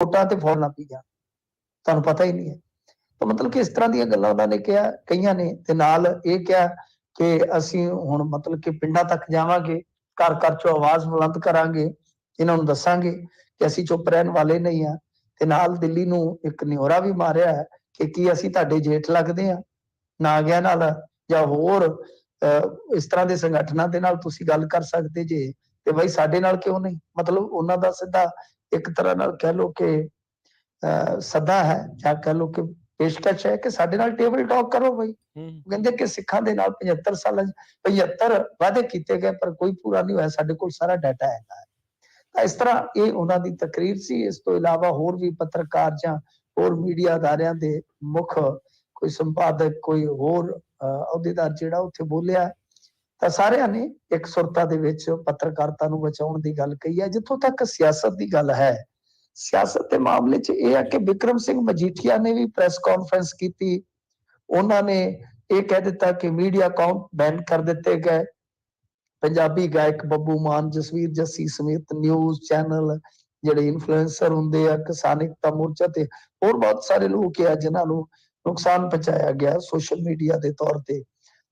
ਵੋਟਾਂ ਤੇ ਫੌਰਨ ਨਾ ਪੀ ਜਾਣ, ਤੁਹਾਨੂੰ ਪਤਾ ਹੀ ਨਹੀਂ ਹੈ। ਤਾਂ ਮਤਲਬ ਕਿ ਇਸ ਤਰ੍ਹਾਂ ਦੀਆਂ ਗੱਲਾਂ ਉਹਨਾਂ ਨੇ ਕਿਹਾ, ਕਈਆਂ ਨੇ, ਤੇ ਨਾਲ ਇਹ ਕਿਹਾ ਕਿ ਅਸੀਂ ਹੁਣ ਮਤਲਬ ਕਿ ਪਿੰਡਾਂ ਤੱਕ ਜਾਵਾਂਗੇ, ਘਰ ਘਰ ਚੋਂ ਆਵਾਜ਼ ਬੁਲੰਦ ਕਰਾਂਗੇ, ਇਹਨਾਂ ਨੂੰ ਦੱਸਾਂਗੇ ਕਿ ਅਸੀਂ ਚੁੱਪ ਰਹਿਣ ਵਾਲੇ ਨਹੀਂ ਆ। ਤੇ ਨਾਲ ਦਿੱਲੀ ਨੂੰ ਇੱਕ ਨਿਹੋਰਾ ਵੀ ਮਾਰਿਆ ਹੈ ਕਿ ਕੀ ਅਸੀਂ ਤੁਹਾਡੇ ਜੇਠ ਲੱਗਦੇ ਆ, ਨਾਗਿਆਂ ਨਾਲ ਜਾਂ ਹੋਰ ਇਸ ਤਰ੍ਹਾਂ ਦੇ ਸੰਗਠਨਾਂ ਦੇ ਨਾਲ ਤੁਸੀਂ ਗੱਲ ਕਰ ਸਕਦੇ ਜੇ, ਤੇ ਬਈ ਸਾਡੇ ਨਾਲ ਕਿਉਂ ਨਹੀਂ। ਮਤਲਬ ਉਹਨਾਂ ਦਾ ਸਿੱਧਾ ਇੱਕ ਤਰ੍ਹਾਂ ਨਾਲ ਕਹਿ ਲਓ ਕਿ ਸੱਦਾ ਹੈ, ਜਾਂ ਕਹਿ ਲਓ ਕਿ ਪੇਸ਼ਕਸ਼ ਹੈ ਕਿ ਸਾਡੇ ਨਾਲ ਟੇਬਲ ਟਾਕ ਕਰੋ ਬਈ। ਕਹਿੰਦੇ ਕਿ ਸਿੱਖਾਂ ਦੇ ਨਾਲ 75 ਸਾਲਾਂ 75 ਵਾਅਦੇ ਕੀਤੇ ਗਏ ਪਰ ਕੋਈ ਪੂਰਾ ਨਹੀਂ ਹੋਇਆ, ਸਾਡੇ ਕੋਲ ਸਾਰਾ ਡਾਟਾ ਹੈਗਾ। ਤਾਂ ਇਸ ਤਰ੍ਹਾਂ ਇਹ ਉਹਨਾਂ ਦੀ ਤਕਰੀਰ ਸੀ। ਇਸ ਤੋਂ ਇਲਾਵਾ ਹੋਰ ਵੀ ਪੱਤਰਕਾਰ ਜਾਂ ਹੋਰ ਮੀਡੀਆ ਅਦਾਰਿਆਂ ਦੇ ਮੁੱਖ, ਕੋਈ ਸੰਪਾਦਕ, ਕੋਈ ਹੋਰ ਅਹੁਦੇਦਾਰ ਜਿਹੜਾ ਉੱਥੇ ਬੋਲਿਆ, ਤਾਂ ਸਾਰਿਆਂ ਨੇ ਇੱਕ ਸੁਰਤਾ ਦੇ ਵਿੱਚ ਪੱਤਰਕਾਰਤਾ ਨੂੰ ਬਚਾਉਣ ਦੀ ਗੱਲ ਕਹੀ ਹੈ। ਜਿੱਥੋਂ ਤੱਕ ਸਿਆਸਤ ਦੀ ਗੱਲ ਹੈ, ਸਿਆਸਤ ਦੇ ਮਾਮਲੇ 'ਚ ਇਹ ਹੈ ਕਿ ਬਿਕਰਮ ਸਿੰਘ ਮਜੀਠੀਆ ਨੇ ਵੀ ਪ੍ਰੈਸ ਕਾਨਫਰੰਸ ਕੀਤੀ। ਉਹਨਾਂ ਨੇ ਇਹ ਕਹਿ ਦਿੱਤਾ ਕਿ ਮੀਡੀਆ ਅਕਾਊਂਟ ਬੈਨ ਕਰ ਦਿੱਤੇ ਗਏ। ਪੰਜਾਬੀ ਗਾਇਕ ਬੱਬੂ ਮਾਨ, ਜਸਵੀਰ ਜੱਸੀ ਸਮੇਤ ਨਿਊਜ਼ ਚੈਨਲ, ਜਿਹੜੇ ਇਨਫਲੂਐਂਸਰ ਹੁੰਦੇ ਆ, ਕਿਸਾਨ ਏਕਤਾ ਮੋਰਚਾ ਤੇ ਹੋਰ ਬਹੁਤ ਸਾਰੇ ਲੋਕ ਆ ਜਿਨ੍ਹਾਂ ਨੂੰ ਨੁਕਸਾਨ ਪਹੁੰਚਾਇਆ ਗਿਆ ਸੋਸ਼ਲ ਮੀਡੀਆ ਦੇ ਤੌਰ ਤੇ।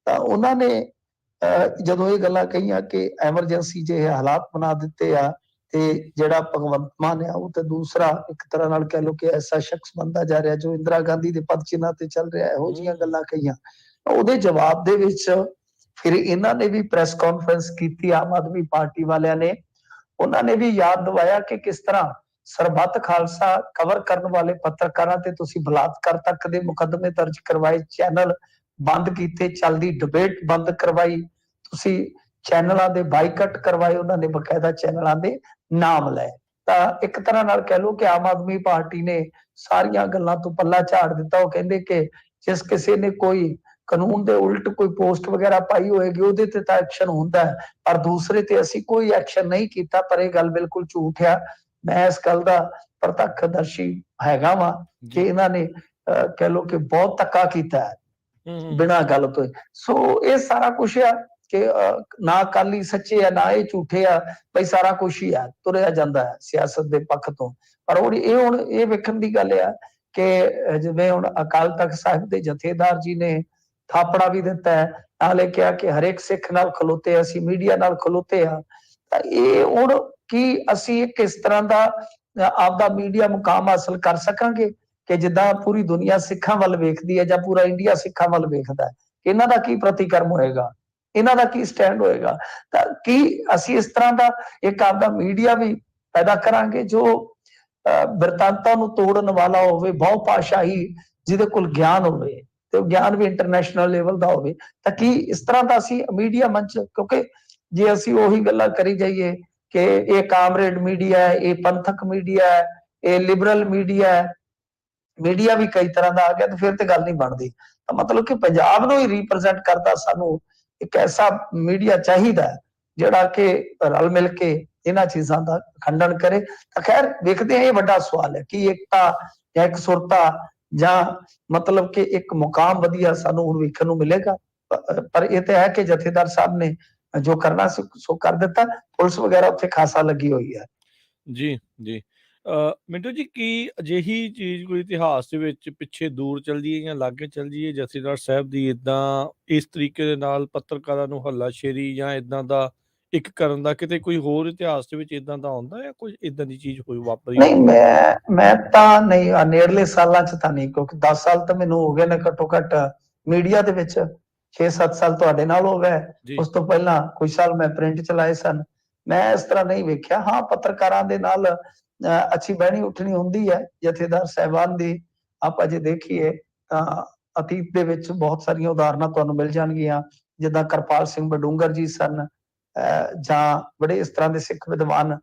ਤਾਂ ਉਹਨਾਂ ਨੇ ਜਦੋਂ ਇਹ ਗੱਲਾਂ ਕਹੀਆਂ ਕਿ ਐਮਰਜੈਂਸੀ ਜਿਹੇ ਹਾਲਾਤ ਬਣਾ ਦਿੱਤੇ ਆ, ਤੇ ਜਿਹੜਾ ਭਗਵੰਤ ਮਾਨ ਆ ਉਹ ਤੇ ਦੂਸਰਾ ਇੱਕ ਤਰ੍ਹਾਂ ਨਾਲ ਕਹਿ ਲਓ ਕਿ ਐਸਾ ਸ਼ਖਸ ਬਣਦਾ ਜਾ ਰਿਹਾ ਜੋ ਇੰਦਰਾ ਗਾਂਧੀ ਦੇ ਪਦ ਚਿੰਨ੍ਹਾਂ ਤੇ ਚੱਲ ਰਿਹਾ, ਇਹੋ ਜਿਹੀਆਂ ਗੱਲਾਂ ਕਹੀਆਂ। ਉਹਦੇ ਜਵਾਬ ਦੇ ਵਿੱਚ ਫਿਰ ਇਹਨਾਂ ਨੇ ਵੀ ਪ੍ਰੈਸ ਕਾਨਫਰੰਸ ਕੀਤੀ, ਆਮ ਆਦਮੀ ਪਾਰਟੀ ਵਾਲਿਆਂ ਨੇ। ਉਹਨਾਂ ਨੇ ਵੀ ਯਾਦ ਦਿਵਾਇਆ ਕਿ ਕਿਸ ਤਰ੍ਹਾਂ ਸਰਬੱਤ ਖਾਲਸਾ ਕਵਰ ਕਰਨ ਵਾਲੇ ਪੱਤਰਕਾਰਾਂ ਤੇ ਤੁਸੀਂ ਬਲਾਤਕਾਰ ਤੱਕ ਦੇ ਮੁਕੱਦਮੇ ਦਰਜ ਕਰਵਾਏ, ਚੈਨਲ ਬੰਦ ਕੀਤੇ, ਚੱਲਦੀ ਡਿਬੇਟ ਬੰਦ ਕਰਵਾਈ, ਤੁਸੀਂ ਚੈਨਲਾਂ ਦੇ ਬਾਈਕਾਟ ਕਰਵਾਏ, ਉਹਨਾਂ ਨੇ ਬਕਾਇਦਾ ਚੈਨਲਾਂ ਦੇ ਨਾਮ ਲਏ। ਤਾਂ ਇੱਕ ਤਰ੍ਹਾਂ ਨਾਲ ਕਹਿ ਲਓ ਕਿ ਆਮ ਆਦਮੀ ਪਾਰਟੀ ਨੇ ਸਾਰੀਆਂ ਗੱਲਾਂ ਤੋਂ ਪੱਲਾ ਝਾੜ ਦਿੱਤਾ। ਉਹ ਕਹਿੰਦੇ ਕਿ ਜਿਸ ਕਿਸੇ ਨੇ ਕੋਈ ਕਾਨੂੰਨ ਦੇ ਉਲਟ ਕੋਈ ਪੋਸਟ ਵਗੈਰਾ ਪਾਈ ਹੋਏਗੀ ਉਹਦੇ ਤੇ ਤਾਂ ਐਕਸ਼ਨ ਹੁੰਦਾ ਹੈ, ਪਰ ਦੂਸਰੇ ਤੇ ਅਸੀਂ ਕੋਈ ਐਕਸ਼ਨ ਨਹੀਂ ਕੀਤਾ। ਪਰ ਇਹ ਗੱਲ ਬਿਲਕੁਲ ਝੂਠ ਆ। ਮੈਂ ਇਸ ਗੱਲ ਦਾ ਪ੍ਰਤੱਖਦਰਸ਼ੀ ਹੈਗਾ ਵਾਂ ਕਿ ਇਹਨਾਂ ਨੇ ਕਹਿ ਲਓ ਕਿ ਬਹੁਤ ਧੱਕਾ ਕੀਤਾ ਹੈ ਬਿਨਾਂ ਗੱਲ ਤੋਂ। ਸੋ ਇਹ ਸਾਰਾ ਕੁਛ ਆ ਕਿ ਨਾ ਅਕਾਲੀ ਸੱਚੇ ਆ, ਨਾ ਇਹ ਝੂਠੇ ਆ, ਬਈ ਸਾਰਾ ਕੁਛ ਹੀ ਆ, ਤੁਰਿਆ ਜਾਂਦਾ ਹੈ ਸਿਆਸਤ ਦੇ ਪੱਖ ਤੋਂ। ਪਰ ਹੁਣ ਇਹ ਵੇਖਣ ਦੀ ਗੱਲ ਆ ਕਿ ਜਿਵੇਂ ਹੁਣ ਅਕਾਲ ਤਖਤ ਸਾਹਿਬ ਦੇ ਜਥੇਦਾਰ ਜੀ ਨੇ ਥਾਪੜਾ ਵੀ ਦਿੱਤਾ ਹੈ, ਨਾਲੇ ਕਿਹਾ ਕਿ ਹਰੇਕ ਸਿੱਖ ਨਾਲ ਖਲੋਤੇ, ਅਸੀਂ ਮੀਡੀਆ ਨਾਲ ਖਲੋਤੇ ਆ। ਤਾਂ ਇਹ ਹੁਣ ਕੀ ਅਸੀਂ ਕਿਸ ਤਰ੍ਹਾਂ ਦਾ ਆਪਦਾ ਮੀਡੀਆ ਮੁਕਾਮ ਹਾਸਲ ਕਰ ਸਕਾਂਗੇ ਕਿ ਜਿੱਦਾਂ ਪੂਰੀ ਦੁਨੀਆ ਸਿੱਖਾਂ ਵੱਲ ਵੇਖਦੀ ਹੈ ਜਾਂ ਪੂਰਾ ਇੰਡੀਆ ਸਿੱਖਾਂ ਵੱਲ ਵੇਖਦਾ ਹੈ? ਇਹਨਾਂ ਦਾ ਕੀ ਪ੍ਰਤੀਕਰਮ ਹੋਏਗਾ, ਇਹਨਾਂ ਦਾ ਕੀ ਸਟੈਂਡ ਹੋਏਗਾ? ਤਾਂ ਕੀ ਅਸੀਂ ਇਸ ਤਰ੍ਹਾਂ ਦਾ ਇੱਕ ਆਪਦਾ ਮੀਡੀਆ ਵੀ ਪੈਦਾ ਕਰਾਂਗੇ ਜੋ ਬਿਰਤਾਂਤਾਂ ਨੂੰ ਤੋੜਨ ਵਾਲਾ ਹੋਵੇ, ਬਹੁਭਾਸ਼ਾਈ, ਜਿਹਦੇ ਕੋਲ ਗਿਆਨ ਹੋਵੇ, ਤੇ ਉਹ ਗਿਆਨ ਵੀ ਇੰਟਰਨੈਸ਼ਨਲ ਲੈਵਲ ਦਾ ਹੋਵੇ? ਤਾਂ ਕੀ ਇਸ ਤਰ੍ਹਾਂ ਦਾ ਅਸੀਂ ਮੀਡੀਆ ਮੰਚ, ਕਿਉਂਕਿ ਜੇ ਅਸੀਂ ਉਹੀ ਗੱਲਾਂ ਕਰੀ ਜਾਈਏ ਕਿ ਇਹ ਕਾਮਰੇਡ ਮੀਡੀਆ ਹੈ, ਇਹ ਪੰਥਕ ਮੀਡੀਆ ਹੈ, ਇਹ ਲਿਬਰਲ ਮੀਡੀਆ ਹੈ, ਮੀਡੀਆ ਵੀ ਕਈ ਤਰ੍ਹਾਂ ਦਾ ਆ ਗਿਆ, ਤੇ ਫਿਰ ਤੇ ਗੱਲ ਨਹੀਂ ਬਣਦੀ। ਤਾਂ ਮਤਲਬ ਕਿ ਪੰਜਾਬ ਨੂੰ ਹੀ ਰਿਪਰੈਜ਼ੈਂਟ ਕਰਦਾ ਸਾਨੂੰ ਇੱਕ ਐਸਾ ਮੀਡੀਆ ਚਾਹੀਦਾ ਜਿਹੜਾ ਕਿ ਰਲ ਮਿਲ ਕੇ ਇਹਨਾਂ ਚੀਜ਼ਾਂ ਦਾ ਖੰਡਨ ਕਰੇ। ਤਾਂ ਖੈਰ ਵੇਖਦੇ ਹਾਂ, ਇਹ ਵੱਡਾ ਸਵਾਲ ਹੈ ਕਿ ਏਕਤਾ ਜਾਂ ਇੱਕ ਸੁਰਤਾ ਜਾਂ ਮਤਲਬ ਕਿ ਇੱਕ ਮੁਕਾਮ ਵਧੀਆ ਸਾਨੂੰ ਹੁਣ ਵੇਖਣ ਨੂੰ ਮਿਲੇਗਾ। ਪਰ ਇਹ ਤਾਂ ਹੈ ਕਿ ਜਥੇਦਾਰ ਸਾਹਿਬ ਨੇ ਜੋ ਕਰਨਾ ਸੀ ਸੋ ਕਰ ਦਿੱਤਾ। ਪੁਲਿਸ ਵਗੈਰਾ ਉੱਥੇ ਖਾਸਾ ਲੱਗੀ ਹੋਈ ਹੈ। ਜੀ ਜੀ। ਮਿੰਟੂ ਜੀ, ਕੀ ਅਜਿਹੀ ਚੀਜ਼ ਕੋਈ ਇਤਿਹਾਸ ਦੇ ਵਿੱਚ ਪਿੱਛੇ ਦੂਰ ਚੱਲ ਜਾਈਏ ਜਾਂ ਲਾਗੇ ਚੱਲ ਜਾਈਏ, ਜਥੇਦਾਰ ਸਾਹਿਬ ਦੀ ਇੱਦਾਂ ਇਸ ਤਰੀਕੇ ਦੇ ਨਾਲ ਪੱਤਰਕਾਰਾਂ ਨੂੰ ਹੱਲਾਸ਼ੇਰੀ ਜਾਂ ਇੱਦਾਂ ਦਾ ਇੱਕ ਕਰਨ ਦਾ ਕਿਤੇ ਕੋਈ ਹੋਰ ਇਤਿਹਾਸ ਦੇ ਵਿੱਚ ਇੱਦਾਂ ਦਾ ਆਉਂਦਾ ਜਾਂ ਕੋਈ ਇੱਦਾਂ ਦੀ ਚੀਜ਼ ਕੋਈ ਵਾਪਰੀ? ਨਹੀਂ, ਮੈਂ ਤਾਂ ਨਹੀਂ, ਨੇੜਲੇ ਸਾਲਾਂ 'ਚ ਤਾਂ ਨਹੀਂ, ਕਿਉਂਕਿ 10 ਸਾਲ ਤਾਂ ਮੈਨੂੰ ਹੋ ਗਏ ਨੇ ਘੱਟੋ ਘੱਟ ਮੀਡੀਆ ਦੇ ਵਿੱਚ। 6-7 ਸਾਲ ਤੁਹਾਡੇ ਨਾਲ ਹੋ ਗਏ, ਉਸ ਤੋਂ ਪਹਿਲਾਂ ਕੁਝ ਸਾਲ ਮੈਂ ਪ੍ਰਿੰਟ ਚਲਾਏ ਸਨ। ਮੈਂ ਇਸ ਤਰ੍ਹਾਂ ਨਹੀਂ ਵੇਖਿਆ। ਹਾਂ, ਪੱਤਰਕਾਰਾਂ ਦੇ ਨਾਲ ਅੱਛੀ ਬਹਿਣੀ ਉੱਠਣੀ ਹੁੰਦੀ ਹੈ ਜਥੇਦਾਰ ਸਾਹਿਬਾਨ ਦੀ। ਆਪਾਂ ਜੇ ਦੇਖੀਏ ਤਾਂ ਅਤੀਤ ਦੇ ਵਿੱਚ ਬਹੁਤ ਸਾਰੀਆਂ ਉਦਾਹਰਨਾਂ ਤੁਹਾਨੂੰ ਮਿਲ ਜਾਣਗੀਆਂ, ਜਿੱਦਾਂ ਕਰਪਾਲ ਸਿੰਘ ਬਡੂੰਗਰ ਜੀ ਸਨ, ਜਾਂ ਬੜੇ ਇਸ ਤਰ੍ਹਾਂ ਦੇ ਸਿੱਖ ਵਿਦਵਾਨ,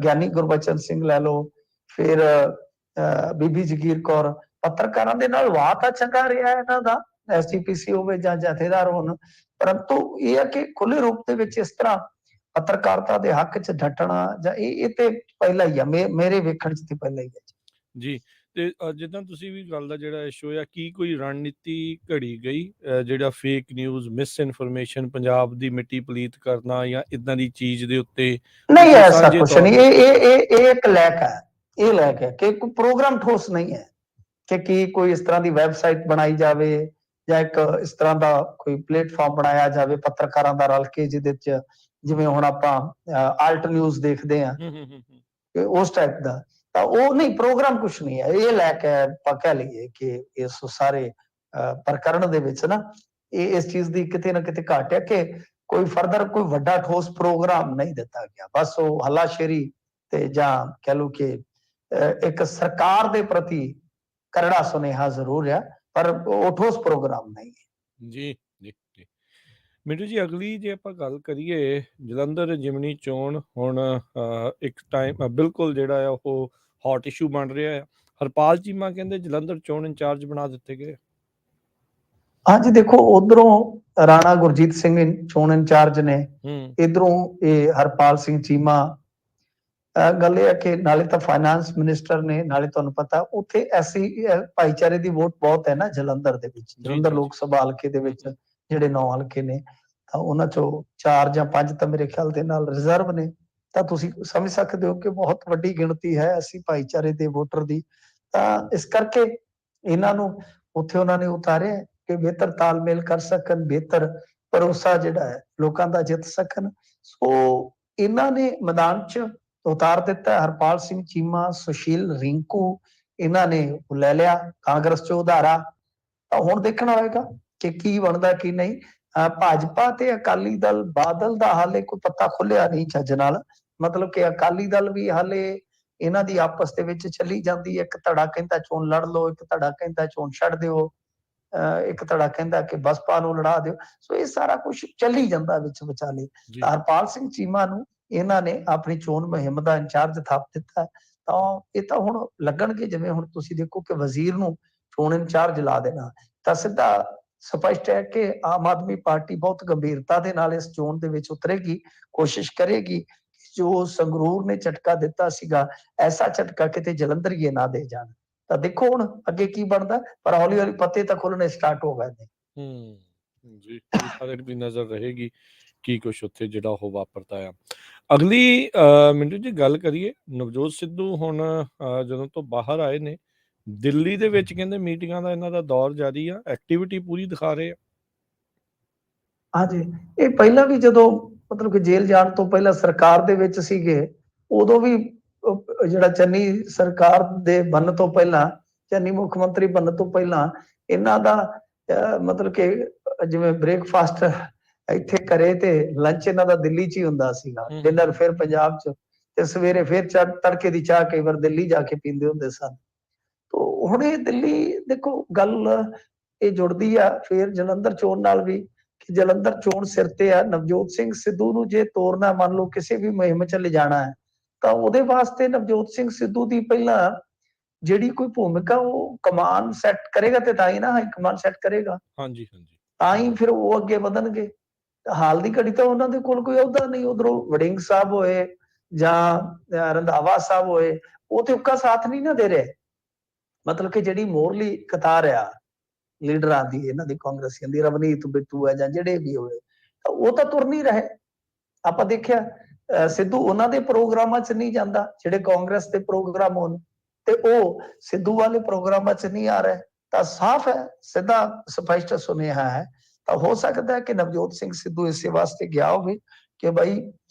ਗਿਆਨੀ ਗੁਰਬਚਨ ਸਿੰਘ ਲੈ ਲਓ, ਫਿਰ ਬੀਬੀ ਜਗੀਰ ਕੌਰ। ਪੱਤਰਕਾਰਾਂ ਦੇ ਨਾਲ ਵਾਹ ਤਾਂ ਚੰਗਾ ਰਿਹਾ ਇਹਨਾਂ ਦਾ, ਐਸਜੀਪੀਸੀ ਹੋਵੇ ਜਾਂ ਜਥੇਦਾਰ ਹੋਣ, ਪਰੰਤੂ ਇਹ ਹੈ ਕਿ ਖੁੱਲੇ ਰੂਪ ਦੇ ਵਿੱਚ ਇਸ ਤਰ੍ਹਾਂ ਪੱਤਰਕਾਰਤਾ ਦੇ ਹੱਕ 'ਚ ਡਟਣਾ ਜਾਂ ਇਹ ਤੇ ਪਹਿਲਾਂ ਹੀ ਆ, ਮੇਰੇ ਵੇਖਣ 'ਚ ਤੇ ਪਹਿਲਾਂ ਹੀ ਹੈ ਜੀ। ਤੇ ਜਿੱਦਾਂ ਤੁਸੀਂ ਵੀ ਗੱਲ ਦਾ ਜਿਹੜਾ ਇਸ਼ੂ ਆ, ਕੀ ਕੋਈ ਰਣਨੀਤੀ ਘੜੀ ਗਈ ਜਿਹੜਾ fake news, miss information, Punjab ਦੀ ਮਿੱਟੀ ਪਲੀਤ ਕਰਨਾ ਜਾਂ ਇਦਾਂ ਦੀ ਚੀਜ਼ ਦੇ ਉੱਤੇ? ਨਹੀਂ, ਐਸਾ ਕੁਛ ਨਹੀਂ। ਇਹ ਇੱਕ ਲੈਕ ਹੈ, ਇਹ ਲੈ ਕੇ ਕਿ ਕੋਈ ਪ੍ਰੋਗਰਾਮ ਠੋਸ ਨਹੀਂ ਹੈ ਕਿ ਕੀ ਕੋਈ ਇਸ ਤਰ੍ਹਾਂ ਦੀ ਵੈਬਸਾਈਟ ਬਣਾਈ ਜਾਵੇ ਜਾਂ ਇੱਕ ਇਸ ਤਰ੍ਹਾਂ ਦਾ ਕੋਈ ਪਲੇਟਫਾਰਮ ਬਣਾਇਆ ਜਾਵੇ ਪੱਤਰਕਾਰਾਂ ਦਾ ਰਲ ਕੇ, ਜਿਹਦੇ ਚ ਜਿਵੇਂ ਹੁਣ ਆਪਾਂ ਆਲਟ ਨਿਊਜ਼ ਦੇਖਦੇ ਹਾਂ ਉਸ ਟਾਈਪ ਦਾ। ਤਾਂ ਉਹ ਨਹੀਂ, ਪ੍ਰੋਗਰਾਮ ਕੁਛ ਨਹੀਂ ਹੈ। ਇਹ ਲੈ ਕੇ ਆਪਾਂ ਕਹਿ ਲਈਏ ਕਿ ਇਸ ਸਾਰੇ ਪ੍ਰਕਰਨ ਦੇ ਵਿੱਚ ਨਾ ਇਸ ਚੀਜ਼ ਦੀ ਕਿਤੇ ਨਾ ਕਿਤੇ ਘਾਟ ਹੈ ਕਿ ਕੋਈ ਫਰਦਰ ਕੋਈ ਵੱਡਾ ਠੋਸ ਪ੍ਰੋਗਰਾਮ ਨਹੀਂ ਦਿੱਤਾ ਗਿਆ। ਬਸ ਉਹ ਹੱਲਾਸ਼ੇਰੀ ਤੇ ਜਾਂ ਕਹਿ ਲਓ ਕਿ ਇੱਕ ਸਰਕਾਰ ਦੇ ਪ੍ਰਤੀ ਕਰੜਾ ਸੁਨੇਹਾ ਜ਼ਰੂਰ ਹੈ, ਪਰ ਉਹ ਠੋਸ ਪ੍ਰੋਗਰਾਮ ਨਹੀਂ ਹੈ। ਜੀ ਜੀ ਜੀ ਮਿੰਟੂ ਜੀ, ਅਗਲੀ ਜੇ ਆਪਾਂ ਗੱਲ ਕਰੀਏ ਜਲੰਧਰ ਜਿਮਨੀ ਚੋਣ, ਹੁਣ ਇੱਕ ਟਾਈਮ ਬਿਲਕੁਲ ਜਿਹੜਾ ਆ ਉਹ ਹੌਟ ਇਸ਼ੂ ਬਣ ਰਿਹਾ ਆ। ਹਰਪਾਲ ਚੀਮਾ ਕਹਿੰਦੇ ਜਲੰਧਰ ਚੋਣ ਇੰਚਾਰਜ ਬਣਾ ਦਿੱਤੇ ਗਏ। ਹਾਂਜੀ, ਦੇਖੋ ਉਧਰੋਂ ਰਾਣਾ ਗੁਰਜੀਤ ਸਿੰਘ ਚੋਣ ਇੰਚਾਰਜ ਨੇ, ਇਧਰੋਂ ਇਹ ਹਰਪਾਲ ਸਿੰਘ ਚੀਮਾ। ਗੱਲ ਇਹ ਹੈ ਕਿ ਨਾਲੇ ਤਾਂ ਫਾਈਨਾਂਸ ਮਿਨਿਸਟਰ ਨੇ, ਨਾਲੇ ਤੁਹਾਨੂੰ ਪਤਾ ਉੱਥੇ ਐਸੀ ਭਾਈਚਾਰੇ ਦੀ ਵੋਟ ਬਹੁਤ ਹੈ ਨਾ ਜਲੰਧਰ ਦੇ ਵਿੱਚ। ਜਲੰਧਰ ਲੋਕ ਸਭਾ ਹਲਕੇ ਦੇ ਵਿੱਚ ਜਿਹੜੇ 9 ਹਲਕੇ ਨੇ, ਤਾਂ ਉਹਨਾਂ ਚੋਂ 4 ਜਾਂ 5 ਤਾਂ ਮੇਰੇ ਖਿਆਲ ਦੇ ਨਾਲ ਰਿਜ਼ਰਵ ਨੇ। ਤਾਂ ਤੁਸੀਂ ਸਮਝ ਸਕਦੇ ਹੋ ਕਿ ਬਹੁਤ ਵੱਡੀ ਗਿਣਤੀ ਹੈ ਐਸੀ ਭਾਈਚਾਰੇ ਦੇ ਵੋਟਰ ਦੀ। ਤਾਂ ਇਸ ਕਰਕੇ ਇਹਨਾਂ ਨੂੰ ਉੱਥੇ ਉਹਨਾਂ ਨੇ ਉਤਾਰਿਆ ਕਿ ਬਿਹਤਰ ਤਾਲਮੇਲ ਕਰ ਸਕਣ, ਬਿਹਤਰ ਭਰੋਸਾ ਜਿਹੜਾ ਹੈ ਲੋਕਾਂ ਦਾ ਜਿੱਤ ਸਕਣ। ਸੋ ਇਹਨਾਂ ਨੇ ਮੈਦਾਨ 'ਚ ਉਤਾਰ ਦਿੱਤਾ ਹਰਪਾਲ ਸਿੰਘ ਚੀਮਾ, ਸੁਸ਼ੀਲ ਰਿੰਕੂ, ਇਹਨਾਂ ਨੇ ਲੈ ਲਿਆ ਕਾਂਗਰਸ 'ਚ ਉਧਾਰਾ। ਤਾਂ ਹੁਣ ਦੇਖਣਾ ਹੋਏਗਾ ਕਿ ਕੀ ਬਣਦਾ ਕੀ ਨਹੀਂ। ਭਾਜਪਾ ਤੇ ਅਕਾਲੀ ਦਲ, ਬਾਦਲ ਦਾ ਹਾਲੇ ਕੋਈ ਪੱਤਾ ਖੁੱਲਿਆ ਨਹੀਂ ਚੱਜ ਨਾਲ। ਮਤਲਬ ਕਿ ਅਕਾਲੀ ਦਲ ਵੀ ਹਾਲੇ ਇਹਨਾਂ ਦੀ ਆਪਸ ਦੇ ਵਿੱਚ ਚੱਲੀ ਜਾਂਦੀ ਹੈ। ਇੱਕ ਧੜਾ ਕਹਿੰਦਾ ਚੋਣ ਲੜ ਲਓ, ਇੱਕ ਧੜਾ ਕਹਿੰਦਾ ਚੋਣ ਛੱਡ ਦਿਓ, ਇੱਕ ਧੜਾ ਕਹਿੰਦਾ ਕਿ ਬਸਪਾ ਨੂੰ ਲੜਾ ਦਿਓ। ਸੋ ਇਹ ਸਾਰਾ ਕੁਝ ਚੱਲੀ ਜਾਂਦਾ ਵਿੱਚ ਵਿਚਾਲੇ। ਹਰਪਾਲ ਸਿੰਘ ਚੀਮਾ ਨੂੰ ਇਹਨਾਂ ਨੇ ਆਪਣੀ ਚੋਣ ਮੁਹਿੰਮ ਦਾ ਇੰਚਾਰਜ ਥਾਪ ਦਿੱਤਾ। ਤਾਂ ਇਹ ਤਾਂ ਹੁਣ ਲੱਗਣਗੇ, ਜਿਵੇਂ ਹੁਣ ਤੁਸੀਂ ਦੇਖੋ ਕਿ ਵਜ਼ੀਰ ਨੂੰ ਚੋਣ ਇੰਚਾਰਜ ਲਾ ਦੇਣਾ, ਤਾਂ ਸਿੱਧਾ ਸਪਸ਼ਟ ਹੈ ਕਿ ਆਮ ਆਦਮੀ ਪਾਰਟੀ ਬਹੁਤ ਗੰਭੀਰਤਾ ਦੇ ਨਾਲ ਇਸ ਚੋਣ ਦੇ ਵਿੱਚ ਉਤਰੇਗੀ, ਕੋਸ਼ਿਸ਼ ਕਰੇਗੀ ਜੋ ਸੰਗਰੂਰ ਨੇ ਝਟਕਾ ਦਿੱਤਾ ਸੀਗਾ, ਐਸਾ ਝਟਕਾ ਕਿਤੇ ਜਲੰਧਰ ਹੀ ਨਾ ਦੇ ਜਾਣ। ਤਾਂ ਦੇਖੋ ਹੁਣ ਅੱਗੇ ਕੀ ਬਣਦਾ, ਪਰ ਹੌਲੀ ਹੌਲੀ ਪੱਤੇ ਤਾਂ ਖੁੱਲਣੇ ਸਟਾਰਟ ਹੋ ਗਏ ਨੇ। ਜੀ, ਹਰ ਇੱਕ ਦੀ ਨਜ਼ਰ ਰਹੇਗੀ ਕੀ ਕੁਛ ਉੱਥੇ ਜਿਹੜਾ ਉਹ ਵਾਪਰਦਾ ਆ। ਅਗਲੀ ਮਿੰਟੂ ਜੀ ਗੱਲ ਕਰੀਏ, ਨਵਜੋਤ ਸਿੱਧੂ ਹੁਣ ਜਦੋਂ ਤੋਂ ਬਾਹਰ ਆਏ ਨੇ, ਦਿੱਲੀ ਦੇ ਵਿੱਚ ਕਹਿੰਦੇ ਮੀਟਿੰਗਾਂ ਦਾ ਇਹਨਾਂ ਦਾ ਦੌਰ ਜਾਰੀ ਆ, ਐਕਟੀਵਿਟੀ ਪੂਰੀ ਦਿਖਾ ਰਹੇ ਆ। ਹਾਂਜੀ, ਇਹ ਪਹਿਲਾਂ ਵੀ ਜਦੋਂ ਮਤਲਬ ਕਿ ਜੇਲ੍ਹ ਜਾਣ ਤੋਂ ਪਹਿਲਾਂ ਸਰਕਾਰ ਦੇ ਵਿੱਚ ਸੀਗੇ, ਉਦੋਂ ਵੀ ਜਿਹੜਾ ਚੰਨੀ ਸਰਕਾਰ ਦੇ ਬਣਨ ਤੋਂ ਪਹਿਲਾਂ, ਚੰਨੀ ਮੁੱਖ ਮੰਤਰੀ ਬਣਨ ਤੋਂ ਪਹਿਲਾਂ ਇਹਨਾਂ ਦਾ ਮਤਲਬ ਕਿ ਜਿਵੇਂ ਬ੍ਰੇਕਫਾਸਟ ਇੱਥੇ ਕਰੇ ਤੇ ਲੰਚ ਇਹਨਾਂ ਦਾ ਦਿੱਲੀ 'ਚ ਹੀ ਹੁੰਦਾ ਸੀਗਾ, ਡਿਨਰ ਫਿਰ ਪੰਜਾਬ 'ਚ, ਤੇ ਸਵੇਰੇ ਫਿਰ ਤੜਕੇ ਦੀ ਚਾਹ ਕਈ ਵਾਰ ਦਿੱਲੀ ਜਾ ਕੇ ਪੀਂਦੇ ਹੁੰਦੇ ਸਨ। ਤੋ ਹੁਣ ਇਹ ਦਿੱਲੀ ਦੇਖੋ ਗੱਲ ਇਹ ਜੁੜਦੀ ਆ ਫਿਰ ਜਲੰਧਰ ਚੋਣ ਨਾਲ ਵੀ ਕਿ ਜਲੰਧਰ ਚੋਣ ਸਿਰ ਤੇ ਆ। ਨਵਜੋਤ ਸਿੰਘ ਸਿੱਧੂ ਨੂੰ ਜੇ ਤੋਰਨਾ, ਮੰਨ ਲਓ ਕਿਸੇ ਵੀ ਮੁਹਿੰਮ 'ਚ ਲਿਜਾਣਾ ਹੈ, ਤਾਂ ਉਹਦੇ ਵਾਸਤੇ ਨਵਜੋਤ ਸਿੰਘ ਸਿੱਧੂ ਦੀ ਪਹਿਲਾਂ ਜਿਹੜੀ ਕੋਈ ਭੂਮਿਕਾ ਉਹ ਕਮਾਨ ਸੈੱਟ ਕਰੇਗਾ, ਤੇ ਤਾਂ ਹੀ ਨਾ ਹਾਈ ਕਮਾਨ ਸੈੱਟ ਕਰੇਗਾ, ਹਾਂਜੀ ਹਾਂਜੀ, ਤਾਂ ਹੀ ਫਿਰ ਉਹ ਅੱਗੇ ਵਧਣਗੇ। ਹਾਲ ਦੀ ਘੜੀ ਤਾਂ ਉਹਨਾਂ ਦੇ ਕੋਲ ਕੋਈ ਅਹੁਦਾ ਨਹੀਂ। ਉਧਰੋਂ ਵੜਿੰਗ ਸਾਹਿਬ ਹੋਏ ਜਾਂ ਰੰਧਾਵਾ ਸਾਹਿਬ ਹੋਏ, ਉਹ ਤੇ ਉੱਕਾ ਸਾਥ ਨਹੀਂ ਨਾ ਦੇ ਰਹੇ। ਮਤਲਬ ਕਿ ਜਿਹੜੀ ਮੋਰਲੀ ਕਤਾਰ ਆ ਲੀਡਰਾਂ ਦੀ, ਇਹਨਾਂ ਦੀ ਕਾਂਗਰਸੀਆਂ ਦੀ, ਰਵਨੀਤ ਬਿੱਟੂ ਹੈ ਜਾਂ ਜਿਹੜੇ ਵੀ ਹੋਏ, ਉਹ ਤਾਂ ਤੁਰ ਨਹੀਂ ਰਹੇ। ਆਪਾਂ ਦੇਖਿਆ ਸਿੱਧੂ ਉਹਨਾਂ ਦੇ ਪ੍ਰੋਗਰਾਮਾਂ 'ਚ ਨਹੀਂ ਜਾਂਦਾ ਜਿਹੜੇ ਕਾਂਗਰਸ ਦੇ ਪ੍ਰੋਗਰਾਮ ਹੋਣ, ਤੇ ਉਹ ਸਿੱਧੂ ਵਾਲੇ ਪ੍ਰੋਗਰਾਮਾਂ 'ਚ ਨਹੀਂ ਆ ਰਹੇ। ਤਾਂ ਸਾਫ਼ ਹੈ, ਸਿੱਧਾ ਸਪਸ਼ਟ ਸੁਨੇਹਾ ਹੈ। ਤਾਂ ਹੋ ਸਕਦਾ ਹੈ ਕਿ ਨਵਜੋਤ ਸਿੰਘ ਸਿੱਧੂ ਇਸੇ ਵਾਸਤੇ ਗਿਆ ਹੋਵੇ ਕਿ ਭਾਈ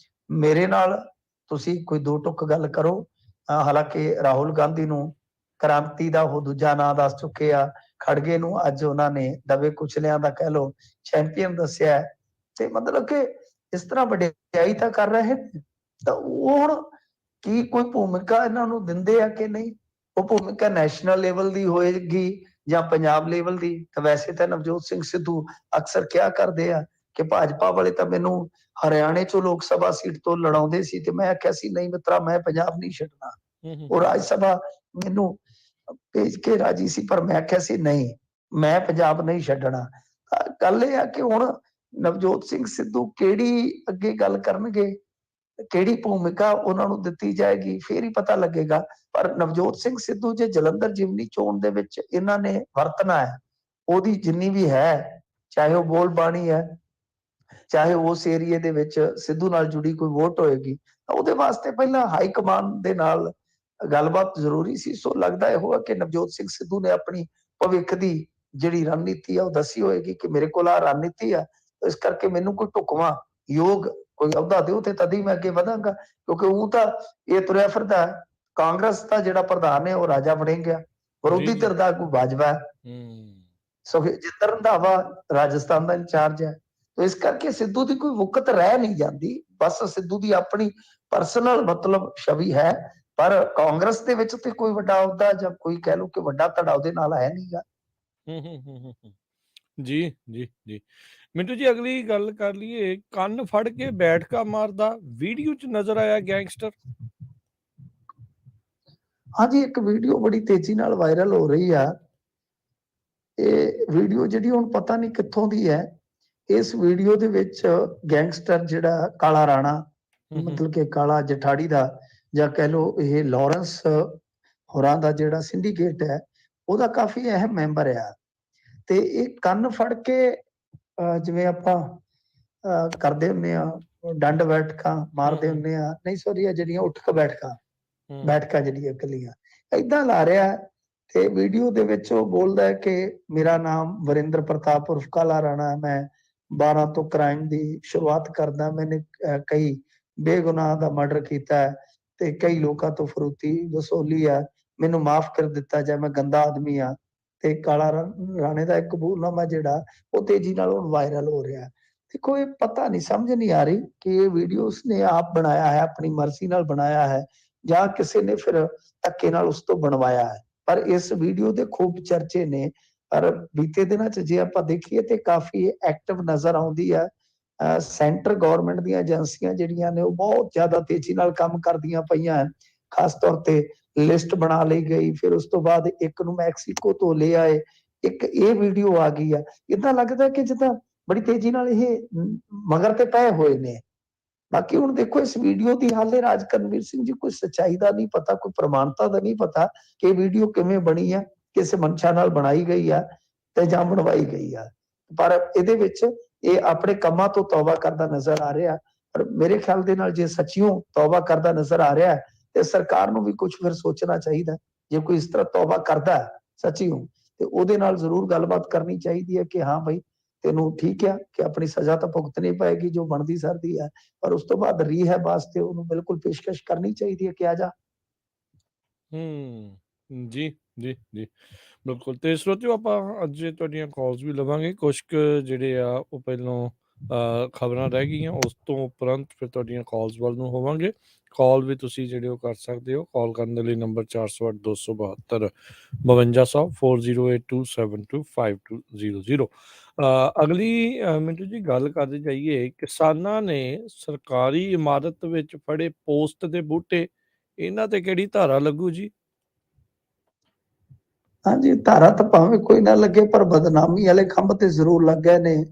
ਮੇਰੇ ਨਾਲ ਤੁਸੀਂ ਕੋਈ ਦੋ ਟੁੱਕ ਗੱਲ ਕਰੋ। ਹਾਲਾਂਕਿ ਰਾਹੁਲ ਗਾਂਧੀ ਨੂੰ ਕ੍ਰਾਂਤੀ ਦਾ ਉਹ ਦੂਜਾ ਨਾਂ ਦੱਸ ਚੁੱਕੇ ਆ, ਖੜਗੇ ਨੂੰ ਅੱਜ ਉਹਨਾਂ ਨੇ ਦਬੇ ਕੁਚਲਿਆਂ ਦਾ ਕਹਿ ਲਓ ਚੈਂਪੀਅਨ ਦੱਸਿਆ ਹੈ। ਤੇ ਮਤਲਬ ਕਿ ਇਸ ਤਰ੍ਹਾਂ ਵਡਿਆਈ ਤਾਂ ਕਰ ਰਹੇ ਨੇ। ਤਾਂ ਉਹ ਹੁਣ ਕੀ ਕੋਈ ਭੂਮਿਕਾ ਇਹਨਾਂ ਨੂੰ ਦਿੰਦੇ ਆ ਕਿ ਨਹੀਂ, ਉਹ ਭੂਮਿਕਾ ਨੈਸ਼ਨਲ ਲੈਵਲ ਦੀ ਹੋਏਗੀ ਜਾਂ ਪੰਜਾਬ ਲੈਵਲ ਦੀ। ਤਾਂ ਵੈਸੇ ਤਾਂ ਨਵਜੋਤ ਸਿੰਘ ਸਿੱਧੂ ਅਕਸਰ ਕਿਹਾ ਕਰਦੇ ਆ ਕਿ ਭਾਜਪਾ ਵਾਲੇ ਤਾਂ ਮੈਨੂੰ ਹਰਿਆਣੇ ਚੋਂ ਲੋਕ ਸਭਾ ਸੀਟ ਤੋਂ ਲੜਾਉਂਦੇ ਸੀ, ਤੇ ਮੈਂ ਆਖਿਆ ਸੀ ਨਹੀਂ ਮਿੱਤਰਾ, ਮੈਂ ਪੰਜਾਬ ਨਹੀਂ ਛੱਡਣਾ। ਉਹ ਰਾਜ ਸਭਾ ਮੈਨੂੰ ਭੇਜ ਕੇ ਰਾਜੀ ਸੀ, ਪਰ ਮੈਂ ਆਖਿਆ ਸੀ ਨਹੀਂ, ਮੈਂ ਪੰਜਾਬ ਨਹੀਂ ਛੱਡਣਾ। ਗੱਲ ਇਹ ਆ ਕਿ ਹੁਣ ਨਵਜੋਤ ਸਿੰਘ ਸਿੱਧੂ ਕਿਹੜੀ ਅੱਗੇ ਗੱਲ ਕਰਨਗੇ, ਕਿਹੜੀ ਭੂਮਿਕਾ ਉਹਨਾਂ ਨੂੰ ਦਿੱਤੀ ਜਾਏਗੀ, ਫੇਰ ਹੀ ਪਤਾ ਲੱਗੇਗਾ। ਪਰ ਨਵਜੋਤ ਸਿੰਘ ਸਿੱਧੂ ਜੇ ਜਲੰਧਰ ਜਿਮਨੀ ਚੋਣ ਦੇ ਵਿੱਚ ਇਹਨਾਂ ਨੇ ਵਰਤਣਾ ਹੈ, ਉਹਦੀ ਜਿੰਨੀ ਵੀ ਹੈ, ਚਾਹੇ ਉਹ ਬੋਲ ਬਾਣੀ ਹੈ, ਚਾਹੇ ਉਸ ਏਰੀਏ ਦੇ ਵਿੱਚ ਸਿੱਧੂ ਨਾਲ ਜੁੜੀ ਕੋਈ ਵੋਟ ਹੋਏਗੀ, ਤਾਂ ਉਹਦੇ ਵਾਸਤੇ ਪਹਿਲਾਂ ਹਾਈ ਕਮਾਂਡ ਦੇ ਨਾਲ ਗੱਲਬਾਤ ਜ਼ਰੂਰੀ ਸੀ। ਸੋ ਲੱਗਦਾ ਇਹੋ ਹੈ ਕਿ ਨਵਜੋਤ ਸਿੰਘ ਸਿੱਧੂ ਨੇ ਆਪਣੀ ਭਵਿੱਖ ਦੀ ਜਿਹੜੀ ਰਣਨੀਤੀ ਆ ਉਹ ਦੱਸੀ ਹੋਏਗੀ ਕਿ ਮੇਰੇ ਕੋਲ ਆ ਰਣਨੀਤੀ ਆ, ਇਸ ਕਰਕੇ ਮੈਨੂੰ ਕੋਈ ਢੁਕਵਾਂ ਯੋਗ ਕੋਈ ਅਹੁਦਾ ਦਿਓ ਤੇ ਤਦ ਹੀ ਮੈਂ ਅੱਗੇ ਵਧਾਂਗਾ, ਕਿਉਂਕਿ ਉਹ ਤਾਂ ਇਹ ਤੁਰਿਆ ਫਿਰਦਾ ਕਾਂਗਰਸ ਦਾ ਜਿਹੜਾ ਪ੍ਰਧਾਨ ਹੈ ਉਹ ਰਾਜਾ ਵੜਿੰਗ ਆ, ਵਿਰੋਧੀ ਧਿਰ ਦਾ ਕੋਈ ਬਾਜਵਾ ਹੈ, ਸੁਖਜਿੰਦਰ ਰੰਧਾਵਾ ਰਾਜਸਥਾਨ ਦਾ ਇੰਚਾਰਜ ਹੈ। ਤੋ ਇਸ ਕਰਕੇ ਸਿੱਧੂ ਦੀ ਕੋਈ ਵੁਕਤ ਰਹਿ ਨਹੀਂ ਜਾਂਦੀ, ਬਸ ਸਿੱਧੂ ਦੀ ਆਪਣੀ ਪਰਸਨਲ ਮਤਲਬ ਛਵੀ ਹੈ, ਪਰ ਕਾਂਗਰਸ ਦੇ ਵਿੱਚ ਤੇ ਕੋਈ ਵੱਡਾ ਅਹੁਦਾ ਜਾਂ ਕੋਈ ਕਹਿ ਲਓ ਕਿ ਵੱਡਾ ਧੜਾ ਉਹਦੇ ਨਾਲ ਹੈ ਨਹੀਂਗਾ। ਜੀ ਜੀ ਜੀ ਮਿੰਟੂ ਜੀ, ਅਗਲੀ ਗੱਲ ਕਰ ਲਈਏ, ਕੰਨ ਫੜ ਕੇ ਬੈਠਕਾ ਮਾਰਦਾ ਵੀਡੀਓ 'ਚ ਨਜ਼ਰ ਆਇਆ ਗੈਂਗਸਟਰ। ਹਾਂਜੀ, ਇੱਕ ਵੀਡੀਓ ਬੜੀ ਤੇਜ਼ੀ ਨਾਲ ਵਾਇਰਲ ਹੋ ਰਹੀ ਆ। ਇਹ ਵੀਡੀਓ ਜਿਹੜੀ ਹੁਣ ਪਤਾ ਨਹੀਂ ਕਿੱਥੋਂ ਦੀ ਹੈ। ਇਸ ਵੀਡੀਓ ਦੇ ਵਿੱਚ ਗੈਂਗਸਟਰ ਜਿਹੜਾ ਕਾਲਾ ਰਾਣਾ, ਮਤਲਬ ਕਿ ਕਾਲਾ ਜਠਾੜੀ ਦਾ, ਜਾਂ ਕਹਿ ਲਓ ਇਹ ਲਾਰੈਂਸ ਹੋਰਾਂ ਦਾ ਜਿਹੜਾ ਸਿੰਡੀਕੇਟ ਹੈ ਉਹਦਾ ਕਾਫੀ ਅਹਿਮ ਮੈਂਬਰ ਆ। ਤੇ ਇਹ ਕੰਨ ਫੜ ਕੇ ਜਿਵੇਂ ਆਪਾਂ ਕਰਦੇ ਹੁੰਦੇ ਆ ਡੰਡ ਬੈਠਕਾਂ ਮਾਰਦੇ ਹੁੰਦੇ ਆ, ਨਹੀਂ ਸੌਰੀ ਆ ਜਿਹੜੀਆਂ ਉੱਠ ਕੇ ਬੈਠਕਾਂ ਜਿਹੜੀਆਂ ਇਕੱਲੀਆਂ ਏਦਾਂ ਲਾ ਰਿਹਾ। ਤੇ ਵੀਡੀਓ ਦੇ ਵਿੱਚ ਉਹ ਬੋਲਦਾ ਹੈ ਕਿ ਮੇਰਾ ਨਾਮ ਵਰਿੰਦਰ ਪ੍ਰਤਾਪ ਉਰਫ ਕਾਲਾ ਰਾਣਾ ਹੈ, ਮੈਂ 12 ਤੋਂ ਕ੍ਰਾਈਮ ਦੀ ਸ਼ੁਰੂਆਤ ਕਰਦਾ, ਮੈंने ਕਈ ਬੇਗੁਨਾਹ ਦਾ ਮਰਡਰ ਕੀਤਾ ਹੈ ਤੇ ਕਈ ਲੋਕਾਂ ਤੋਂ ਫਰੂਤੀ ਵਸੂਲੀ ਹੈ, ਮੈਨੂੰ ਮਾਫ ਕਰ ਦਿੱਤਾ ਜਾਏ, ਮੈਂ ਗੰਦਾ ਆਦਮੀ ਆ। ਤੇ ਕਾਲਾ ਰਾਣੇ ਦਾ ਇੱਕ ਕਬੂਲਨਾਮਾ ਜਿਹੜਾ ਉਹ ਤੇਜ਼ੀ ਨਾਲ ਵਾਇਰਲ ਹੋ ਰਿਹਾ। ਦੇਖੋ, ਇਹ ਪਤਾ ਨਹੀਂ, ਸਮਝ ਨਹੀਂ ਆ ਰਹੀ ਕਿ ਇਹ ਵੀਡੀਓ ਉਸਨੇ ਆਪ ਬਣਾਇਆ ਹੈ, ਆਪਣੀ ਮਰਜ਼ੀ ਨਾਲ ਬਣਾਇਆ ਹੈ, ਜਾਂ ਕਿਸੇ ਨੇ ਫਿਰ ਧੱਕੇ ਨਾਲ ਉਸ ਤੋਂ ਬਣਵਾਇਆ ਹੈ। ਪਰ ਇਸ ਵੀਡੀਓ ਦੇ ਖੂਬ ਚਰਚੇ ਨੇ, ਪਰ ਬੀਤੇ ਦਿਨਾਂ 'ਚ ਜੇ ਆਪਾਂ ਦੇਖੀਏ ਤੇ ਕਾਫੀ ਐਕਟਿਵ ਨਜ਼ਰ ਆਉਂਦੀ ਹੈ। ਸੈਂਟਰ ਗਵਰਨਮੈਂਟ ਦੀਆਂ ਏਜੰਸੀਆਂ ਜਿਹੜੀਆਂ ਨੇ ਉਹ ਬਹੁਤ ਜ਼ਿਆਦਾ ਤੇਜ਼ੀ ਨਾਲ ਕੰਮ ਕਰਦੀਆਂ ਪਈਆਂ ਹੈ। ਖਾਸ ਤੌਰ ਤੇ ਲਿਸਟ ਬਣਾ ਲਈ ਗਈ, ਫਿਰ ਉਸ ਤੋਂ ਬਾਅਦ ਇੱਕ ਨੂੰ ਮੈਕਸੀਕੋ ਤੋਂ ਲੈ ਆਏ, ਇੱਕ ਇਹ ਵੀਡੀਓ ਆ ਗਈ ਆ। ਏਦਾਂ ਲੱਗਦਾ ਕਿ ਜਿੱਦਾਂ ਬੜੀ ਤੇਜ਼ੀ ਨਾਲ ਇਹ ਮਗਰ ਤੇ ਪਏ ਹੋਏ ਨੇ। ਬਾਕੀ ਹੁਣ ਦੇਖੋ, ਇਸ ਵੀਡੀਓ ਦੀ ਹਾਲੇ ਰਾਜ ਕਰਨਵੀਰ ਸਿੰਘ ਜੀ ਕੋਈ ਸੱਚਾਈ ਦਾ ਨਹੀਂ ਪਤਾ, ਕੋਈ ਪ੍ਰਮਾਣਤਾ ਦਾ ਨਹੀਂ ਪਤਾ ਕਿ ਇਹ ਵੀਡੀਓ ਕਿਵੇਂ ਬਣੀ ਆ, ਕਿਸੇ ਮਨਸ਼ਾ ਨਾਲ ਬਣਾਈ ਗਈ ਆ ਤੇ ਜਾਂ ਬਣਵਾਈ ਗਈ ਆ। ਪਰ ਇਹਦੇ ਵਿੱਚ ਇਹ ਆਪਣੇ ਕੰਮਾਂ ਤੋਂ ਤੌਬਾ ਕਰਦਾ ਨਜ਼ਰ ਆ ਰਿਹਾ। ਪਰ ਮੇਰੇ ਖਿਆਲ ਦੇ ਨਾਲ ਜੇ ਸੱਚੀਓ ਤੌਬਾ ਕਰਦਾ ਨਜ਼ਰ ਆ ਰਿਹਾ ਤੇ ਸਰਕਾਰ ਨੂੰ ਵੀ ਕੁਝ ਫਿਰ ਸੋਚਣਾ ਚਾਹੀਦਾ। ਜੇ ਕੋਈ ਇਸ ਤਰ੍ਹਾਂ ਤੌਬਾ ਕਰਦਾ ਸੱਚੀਓ ਤੇ ਉਹਦੇ ਨਾਲ ਜ਼ਰੂਰ ਗੱਲਬਾਤ ਕਰਨੀ ਚਾਹੀਦੀ ਹੈ ਕਿ ਹਾਂ ਬਈ ਤੈਨੂੰ ਠੀਕ ਆ ਕਿ ਆਪਣੀ ਸਜ਼ਾ ਤਾਂ ਭੁਗਤਣੀ ਪਏਗੀ ਜੋ ਬਣਦੀ ਸਰਦੀ ਹੈ, ਪਰ ਉਸ ਤੋਂ ਬਾਅਦ ਰੀਹੈਬ ਵਾਸਤੇ ਉਹਨੂੰ ਬਿਲਕੁਲ ਪੇਸ਼ਕਸ਼ ਕਰਨੀ ਚਾਹੀਦੀ ਹੈ ਕਿ ਆ ਜਾ। ਜੀ ਜੀ ਜੀ ਬਿਲਕੁਲ। ਤੇ ਸਰੋਤਿਓ, ਆਪਾਂ ਅੱਜ ਤੁਹਾਡੀਆਂ ਕਾਲਸ ਵੀ ਲਵਾਂਗੇ। ਕੁਛ ਕੁ ਜਿਹੜੇ ਆ ਉਹ ਪਹਿਲੋਂ ਖਬਰਾਂ ਰਹਿ ਗਈਆਂ, ਉਸ ਤੋਂ ਉਪਰੰਤ ਫਿਰ ਤੁਹਾਡੀਆਂ ਕਾਲਸ ਵੱਲ ਨੂੰ ਹੋਵਾਂਗੇ। ਕਾਲ ਵੀ ਤੁਸੀਂ ਜਿਹੜੇ ਉਹ ਕਰ ਸਕਦੇ ਹੋ। ਕਾਲ ਕਰਨ ਦੇ ਲਈ ਨੰਬਰ 408 272 5200 4082725200। ਅਗਲੀ ਮਿੰਟੂ ਜੀ ਗੱਲ ਕਰਦੇ ਜਾਈਏ, ਕਿਸਾਨਾਂ ਨੇ ਸਰਕਾਰੀ ਇਮਾਰਤ ਵਿੱਚ ਫੜੇ ਪੋਸਟ ਦੇ ਬੂਟੇ, ਇਹਨਾਂ ਤੇ ਕਿਹੜੀ ਧਾਰਾ ਲੱਗੂ ਜੀ? ਹਾਂਜੀ, ਧਾਰਾ ਤਾਂ ਭਾਵੇਂ ਕੋਈ ਨਾ ਲੱਗੇ, ਪਰ ਬਦਨਾਮੀ ਵਾਲੇ ਖੰਭ ਤੇ ਜ਼ਰੂਰ ਲੱਗ ਗਏ ਨੇ,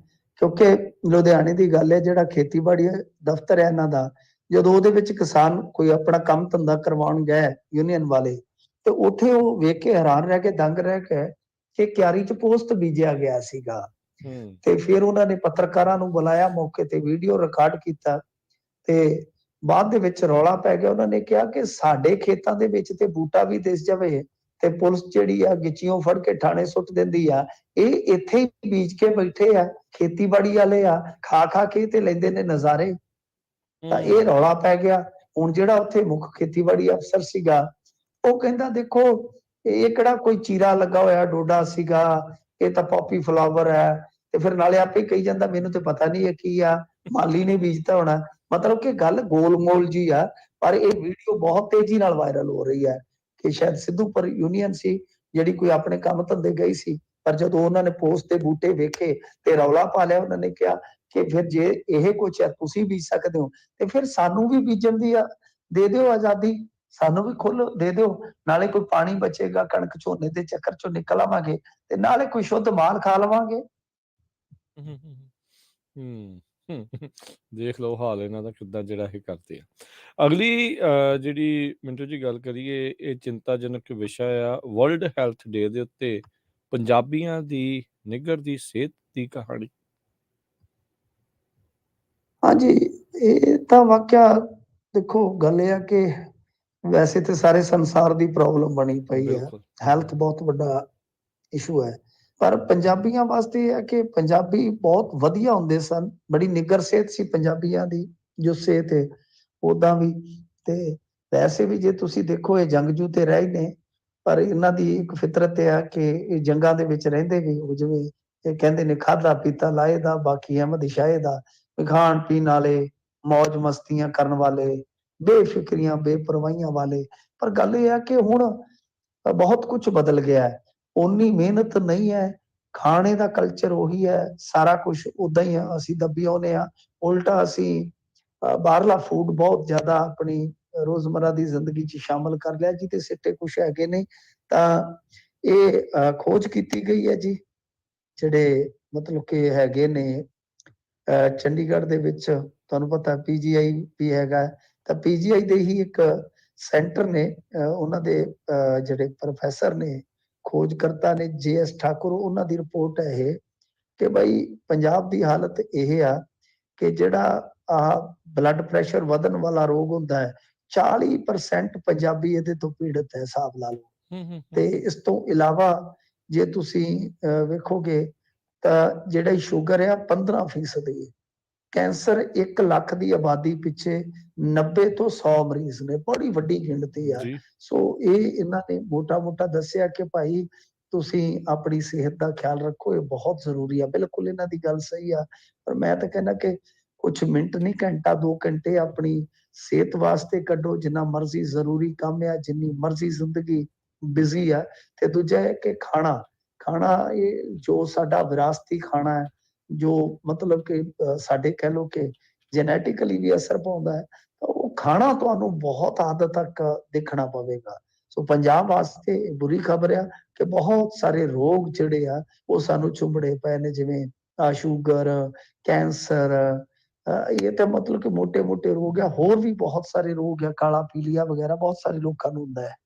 ਕਿਉਂਕਿ ਲੁਧਿਆਣੇ ਦੀ ਗੱਲ ਹੈ, ਜਿਹੜਾ ਖੇਤੀਬਾੜੀ ਦਫ਼ਤਰ ਹੈ ਇਹਨਾਂ ਦਾ, ਜਦੋਂ ਉਹਦੇ ਵਿੱਚ ਕਿਸਾਨ ਕੋਈ ਆਪਣਾ ਕੰਮ ਧੰਦਾ ਕਰਵਾਉਣ ਗਏ ਯੂਨੀਅਨ ਵਾਲੇ, ਤੇ ਉੱਥੇ ਉਹ ਵੇਖ ਕੇ ਹੈਰਾਨ ਰਹਿ ਕੇ, ਦੰਗ ਰਹਿ ਕੇ ਕਿ ਕਿਆਰੀ 'ਚ ਪੋਸਟ ਬੀਜਿਆ ਗਿਆ ਸੀਗਾ। ਤੇ ਫਿਰ ਉਹਨਾਂ ਨੇ ਪੱਤਰਕਾਰਾਂ ਨੂੰ ਬੁਲਾਇਆ, ਮੌਕੇ ਤੇ ਵੀਡੀਓ ਰਿਕਾਰਡ ਕੀਤਾ ਤੇ ਬਾਅਦ ਦੇ ਵਿੱਚ ਰੌਲਾ ਪੈ ਗਿਆ। ਉਹਨਾਂ ਨੇ ਕਿਹਾ ਕਿ ਸਾਡੇ ਖੇਤਾਂ ਦੇ ਵਿੱਚ ਤੇ ਬੂਟਾ ਵੀ ਦਿਸ ਜਾਵੇ ਤੇ ਪੁਲਿਸ ਜਿਹੜੀ ਆ ਗਿੱਚੀਓਂ ਫੜ ਕੇ ਥਾਣੇ ਸੁੱਟ ਦਿੰਦੀ ਆ, ਇਹ ਇੱਥੇ ਹੀ ਬੀਜ ਕੇ ਬੈਠੇ ਆ, ਖੇਤੀਬਾੜੀ ਵਾਲੇ ਆ, ਖਾ ਕੇ ਤੇ ਲੈਂਦੇ ਨੇ ਨਜ਼ਾਰੇ। ਤਾਂ ਇਹ ਰੌਲਾ ਪੈ ਗਿਆ। ਹੁਣ ਜਿਹੜਾ ਉੱਥੇ ਮੁੱਖ ਖੇਤੀਬਾੜੀ ਅਫਸਰ ਸੀਗਾ, ਉਹ ਕਹਿੰਦਾ ਦੇਖੋ ਇਹ ਕਿਹੜਾ ਕੋਈ ਚੀਰਾ ਲੱਗਾ ਹੋਇਆ ਡੋਡਾ ਸੀਗਾ, ਇਹ ਤਾਂ ਪੌਪੀ ਫਲਾਵਰ ਹੈ। ਤੇ ਫਿਰ ਨਾਲੇ ਆਪੇ ਕਹੀ ਜਾਂਦਾ ਮੈਨੂੰ ਤੇ ਪਤਾ ਨਹੀਂ ਇਹ ਕੀ ਆ, ਮਾਲੀ ਨੇ ਬੀਜਤਾ ਹੋਣਾ। ਮਤਲਬ ਕਿ ਗੱਲ ਗੋਲ ਮੋਲ ਜੀ ਆ। ਪਰ ਇਹ ਵੀਡੀਓ ਬਹੁਤ ਤੇਜ਼ੀ ਨਾਲ ਵਾਇਰਲ ਹੋ ਰਹੀ ਹੈ ਕਿ ਸ਼ਾਇਦ ਸਿੱਧੂਪੁਰ ਯੂਨੀਅਨ ਸੀ ਜਿਹੜੀ ਕੋਈ ਆਪਣੇ ਕੰਮ ਧੰਦੇ ਗਈ ਸੀ, ਪਰ ਜਦੋਂ ਉਹਨਾਂ ਨੇ ਪੋਸਟ ਦੇ ਬੂਟੇ ਵੇਖੇ ਤੇ ਰੌਲਾ ਪਾ ਲਿਆ। ਉਹਨਾਂ ਨੇ ਕਿਹਾ ਕਿ ਫਿਰ ਜੇ ਇਹ ਕੁਛ ਹੈ ਤੁਸੀਂ ਬੀਜ ਸਕਦੇ ਹੋ ਤੇ ਫਿਰ ਸਾਨੂੰ ਵੀ ਬੀਜਣ ਦੀ ਦੇ ਦਿਓ ਆਜ਼ਾਦੀ, ਸਾਨੂੰ ਵੀ ਖੁੱਲ੍ਹ ਦੇ ਦਿਓ, ਨਾਲੇ ਕੋਈ ਪਾਣੀ ਬਚੇਗਾ, ਕਣਕ ਝੋਨੇ ਦੇ ਚੱਕਰ ਚੋਂ ਨਿਕਲ ਆਵਾਂਗੇ ਤੇ ਨਾਲੇ ਕੋਈ ਸ਼ੁੱਧ ਮਾਲ ਖਾ ਲਵਾਂਗੇ। ਦੇਖ ਲਓ ਹਾਲ ਇਹਨਾਂ ਦਾ ਕਿੱਦਾਂ ਜਿਹੜਾ ਇਹ ਕਰਦੇ ਆ। ਅਗਲੀ ਜਿਹੜੀ ਮਿੰਟੂ ਜੀ ਗੱਲ ਕਰੀਏ, ਇਹ ਚਿੰਤਾਜਨਕ ਵਿਸ਼ਾ ਆ ਵਰਲਡ ਹੈਲਥ ਡੇ ਦੇ ਉੱਤੇ ਪੰਜਾਬੀਆਂ ਦੀ ਨਿੱਘਰਦੀ ਸਿਹਤ ਦੀ ਕਹਾਣੀ। ਹਾਂਜੀ, ਇਹ ਤਾਂ ਵਾਕਿਆ ਦੇਖੋ ਗੱਲ ਇਹ ਆ ਕਿ ਵੈਸੇ ਤੇ ਸਾਰੇ ਸੰਸਾਰ ਦੀ ਪ੍ਰੋਬਲਮ ਬਣੀ ਪਈ ਹੈ। ਬਿਲਕੁਲ ਹੈਲਥ ਬਹੁਤ ਵੱਡਾ ਇਸ਼ੂ ਹੈ। ਪਰ ਪੰਜਾਬੀਆਂ ਵਾਸਤੇ ਇਹ ਹੈ ਕਿ ਪੰਜਾਬੀ ਬਹੁਤ ਵਧੀਆ ਹੁੰਦੇ ਸਨ, ਬੜੀ ਨਿੱਘਰ ਸਿਹਤ ਸੀ ਪੰਜਾਬੀਆਂ ਦੀ, ਜੋ ਸਿਹਤ ਹੈ ਓਦਾਂ ਵੀ। ਤੇ ਵੈਸੇ ਵੀ ਜੇ ਤੁਸੀਂ ਦੇਖੋ ਇਹ ਜੰਗਜੂ ਤੇ ਰਹੇ ਹੀ ਨੇ, ਪਰ ਇਹਨਾਂ ਦੀ ਇੱਕ ਫਿਤਰਤ ਇਹ ਆ ਕਿ ਇਹ ਜੰਗਾਂ ਦੇ ਵਿੱਚ ਰਹਿੰਦੇ ਵੀ, ਉਹ ਜਿਵੇਂ ਇਹ ਕਹਿੰਦੇ ਨੇ ਖਾਦਾ ਪੀਤਾ ਲਾਏ ਦਾ, ਬਾਕੀ ਅਹਿਮਦ ਸ਼ਾਹੇ ਦਾ, ਵੀ ਖਾਣ ਪੀਣ ਵਾਲੇ, ਮੌਜ ਮਸਤੀਆਂ ਕਰਨ ਵਾਲੇ, ਬੇਫਿਕਰੀਆਂ ਬੇਪਰਵਾਹੀਆਂ ਵਾਲੇ। ਪਰ ਗੱਲ ਇਹ ਆ ਕਿ ਹੁਣ ਬਹੁਤ ਕੁਝ ਬਦਲ ਗਿਆ ਹੈ, ਓਨੀ ਮਿਹਨਤ ਨਹੀਂ ਹੈ, ਖਾਣੇ ਦਾ ਕਲਚਰ ਉਹੀ ਹੈ, ਸਾਰਾ ਕੁਝ ਉਦਾਂ ਹੀ ਆ, ਅਸੀਂ ਦੱਬੀ ਆਉਂਦੇ ਆ। ਉਲਟਾ ਅਸੀਂ ਬਾਹਰਲਾ ਫੂਡ ਬਹੁਤ ਜ਼ਿਆਦਾ ਆਪਣੀ ਰੋਜ਼ਮਰਾ ਦੀ ਜ਼ਿੰਦਗੀ 'ਚ ਸ਼ਾਮਲ ਕਰ ਲਿਆ, ਜਿਹਦੇ ਸਿੱਟੇ ਕੁਝ ਹੈਗੇ ਨੇ। ਤਾਂ ਇਹ ਖੋਜ ਕੀਤੀ ਗਈ ਹੈ ਜੀ, ਜਿਹੜੇ ਮਤਲਬ ਕਿ ਹੈਗੇ ਨੇ ਚੰਡੀਗੜ੍ਹ ਦੇ ਵਿੱਚ, ਤੁਹਾਨੂੰ ਪਤਾ ਪੀਜੀਆਈ ਵੀ ਹੈਗਾ, ਤਾਂ ਪੀਜੀਆਈ ਦੇ ਹੀ ਇੱਕ ਸੈਂਟਰ ਨੇ, ਉਹਨਾਂ ਦੇ ਜਿਹੜੇ ਪ੍ਰੋਫੈਸਰ ਨੇ, ਖੋਜਕਰਤਾ ਨੇ, JS ਠਾਕੁਰ, ਉਹਨਾਂ ਦੀ ਰਿਪੋਰਟ ਹੈ ਇਹ, ਕਿ ਬਈ ਪੰਜਾਬ ਦੀ ਹਾਲਤ ਇਹ ਆ ਕਿ ਜਿਹੜਾ ਆਹ ਬਲੱਡ ਪ੍ਰੈਸ਼ਰ ਵਧਣ ਵਾਲਾ ਰੋਗ ਹੁੰਦਾ ਹੈ, 40% ਪੰਜਾਬੀ ਇਹਦੇ ਤੋਂ ਪੀੜਤ ਹੈ, ਹਿਸਾਬ ਲਾ ਲਓ। ਤੇ ਇਸ ਤੋਂ ਇਲਾਵਾ ਜੇ ਤੁਸੀਂ ਵੇਖੋਗੇ ਤਾਂ ਜਿਹੜਾ ਸ਼ੂਗਰ ਆ 15% ਹੈ। ਕੈਂਸਰ 1 ਲੱਖ ਦੀ ਆਬਾਦੀ ਪਿੱਛੇ 90 ਤੋਂ 100 ਮਰੀਜ਼ ਨੇ, ਬੜੀ ਵੱਡੀ ਗਿਣਤੀ ਆ। ਜੀ ਸੋ ਇਹ ਇਹਨਾਂ ਨੇ ਮੋਟਾ ਦੱਸਿਆ ਕਿ ਭਾਈ ਤੁਸੀਂ ਆਪਣੀ ਸਿਹਤ ਦਾ ਖਿਆਲ ਰੱਖੋ, ਇਹ ਬਹੁਤ ਜ਼ਰੂਰੀ ਆ। ਬਿਲਕੁਲ ਇਹਨਾਂ ਦੀ ਗੱਲ ਸਹੀ ਆ, ਪਰ ਮੈਂ ਤਾਂ ਕਹਿੰਦਾ ਕਿ ਕੁਝ ਮਿੰਟ ਨਹੀਂ, ਘੰਟਾ 2 ਘੰਟੇ ਆਪਣੀ ਸਿਹਤ ਵਾਸਤੇ ਕੱਢੋ, ਜਿੰਨਾ ਮਰਜ਼ੀ ਜ਼ਰੂਰੀ ਕੰਮ ਆ, ਜਿੰਨੀ ਮਰਜ਼ੀ ਜ਼ਿੰਦਗੀ ਬਿਜ਼ੀ ਆ। ਤੇ ਦੂਜਾ ਹੈ ਕਿ ਖਾਣਾ ਇਹ ਜੋ ਸਾਡਾ ਵਿਰਾਸਤੀ ਖਾਣਾ ਹੈ, ਜੋ ਮਤਲਬ ਕਿ ਸਾਡੇ ਕਹਿ ਲਓ ਕਿ ਜੈਨੇਟਿਕਲੀ ਵੀ ਅਸਰ ਪਾਉਂਦਾ ਹੈ, ਤਾਂ ਉਹ ਖਾਣਾ ਤੁਹਾਨੂੰ ਬਹੁਤ ਹੱਦ ਤੱਕ ਦੇਖਣਾ ਪਵੇਗਾ। ਸੋ ਪੰਜਾਬ ਵਾਸਤੇ ਇਹ ਬੁਰੀ ਖਬਰ ਆ ਕਿ ਬਹੁਤ ਸਾਰੇ ਰੋਗ ਜਿਹੜੇ ਆ ਉਹ ਸਾਨੂੰ ਚੁੰਬੜੇ ਪਏ ਨੇ, ਜਿਵੇਂ ਸ਼ੂਗਰ, ਕੈਂਸਰ, ਇਹ ਤਾਂ ਮਤਲਬ ਕਿ ਮੋਟੇ ਰੋਗ ਆ। ਹੋਰ ਵੀ ਬਹੁਤ ਸਾਰੇ ਰੋਗ ਆ, ਕਾਲਾ ਪੀਲੀਆ ਵਗੈਰਾ, ਬਹੁਤ ਸਾਰੇ ਲੋਕਾਂ ਨੂੰ ਹੁੰਦਾ ਹੈ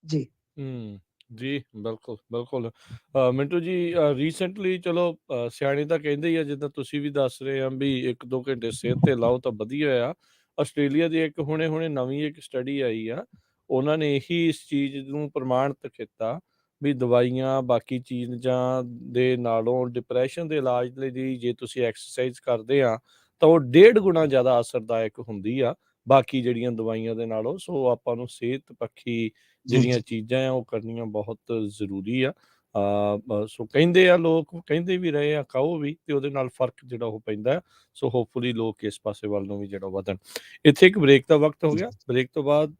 ਜੀ। ਜੀ ਬਿਲਕੁਲ ਮਿੰਟੂ ਜੀ, ਰੀਸੈਂਟਲੀ ਚਲੋ ਸਿਆਣੇ ਤਾਂ ਕਹਿੰਦੇ ਹੀ ਆ, ਜਿੱਦਾਂ ਤੁਸੀਂ ਵੀ ਦੱਸ ਰਹੇ ਆ ਵੀ 1-2 ਘੰਟੇ ਸਿਹਤ ਤੇ ਲਾਓ ਤਾਂ ਵਧੀਆ ਆ। ਆਸਟ੍ਰੇਲੀਆ ਦੀ ਇੱਕ ਹੁਣੇ ਨਵੀਂ ਇੱਕ ਸਟੱਡੀ ਆਈ ਆ, ਉਹਨਾਂ ਨੇ ਇਹੀ ਇਸ ਚੀਜ਼ ਨੂੰ ਪ੍ਰਮਾਣਿਤ ਕੀਤਾ ਵੀ ਦਵਾਈਆਂ ਬਾਕੀ ਚੀਜ਼ਾਂ ਦੇ ਨਾਲੋਂ ਡਿਪਰੈਸ਼ਨ ਦੇ ਇਲਾਜ ਲਈ ਜੇ ਤੁਸੀਂ ਐਕਸਰਸਾਈਜ਼ ਕਰਦੇ ਆ ਤਾਂ ਉਹ 1.5 ਗੁਣਾ ਜ਼ਿਆਦਾ ਅਸਰਦਾਇਕ ਹੁੰਦੀ ਆ ਬਾਕੀ ਜਿਹੜੀਆਂ ਦਵਾਈਆਂ ਦੇ ਨਾਲੋਂ। ਸੋ ਆਪਾਂ ਨੂੰ ਸਿਹਤ ਪੱਖੀ ਜਿਹੜੀਆਂ ਚੀਜ਼ਾਂ ਆ ਉਹ ਕਰਨੀਆਂ ਬਹੁਤ ਜ਼ਰੂਰੀ ਆ। ਸੋ ਕਹਿੰਦੇ ਆ, ਲੋਕ ਕਹਿੰਦੇ ਵੀ ਰਹੇ ਆ, ਖਾਓ ਵੀ, ਤੇ ਉਹਦੇ ਨਾਲ ਫਰਕ ਜਿਹੜਾ ਉਹ ਪੈਂਦਾ। ਸੋ ਹੋਪਫੁਲੀ ਲੋਕ ਇਸ ਪਾਸੇ ਵੱਲ ਨੂੰ ਵੀ ਜਿਹੜਾ ਵਧਣ। ਇੱਥੇ ਇੱਕ ਬ੍ਰੇਕ ਦਾ ਵਕਤ ਹੋ ਗਿਆ, ਬ੍ਰੇਕ ਤੋਂ ਬਾਅਦ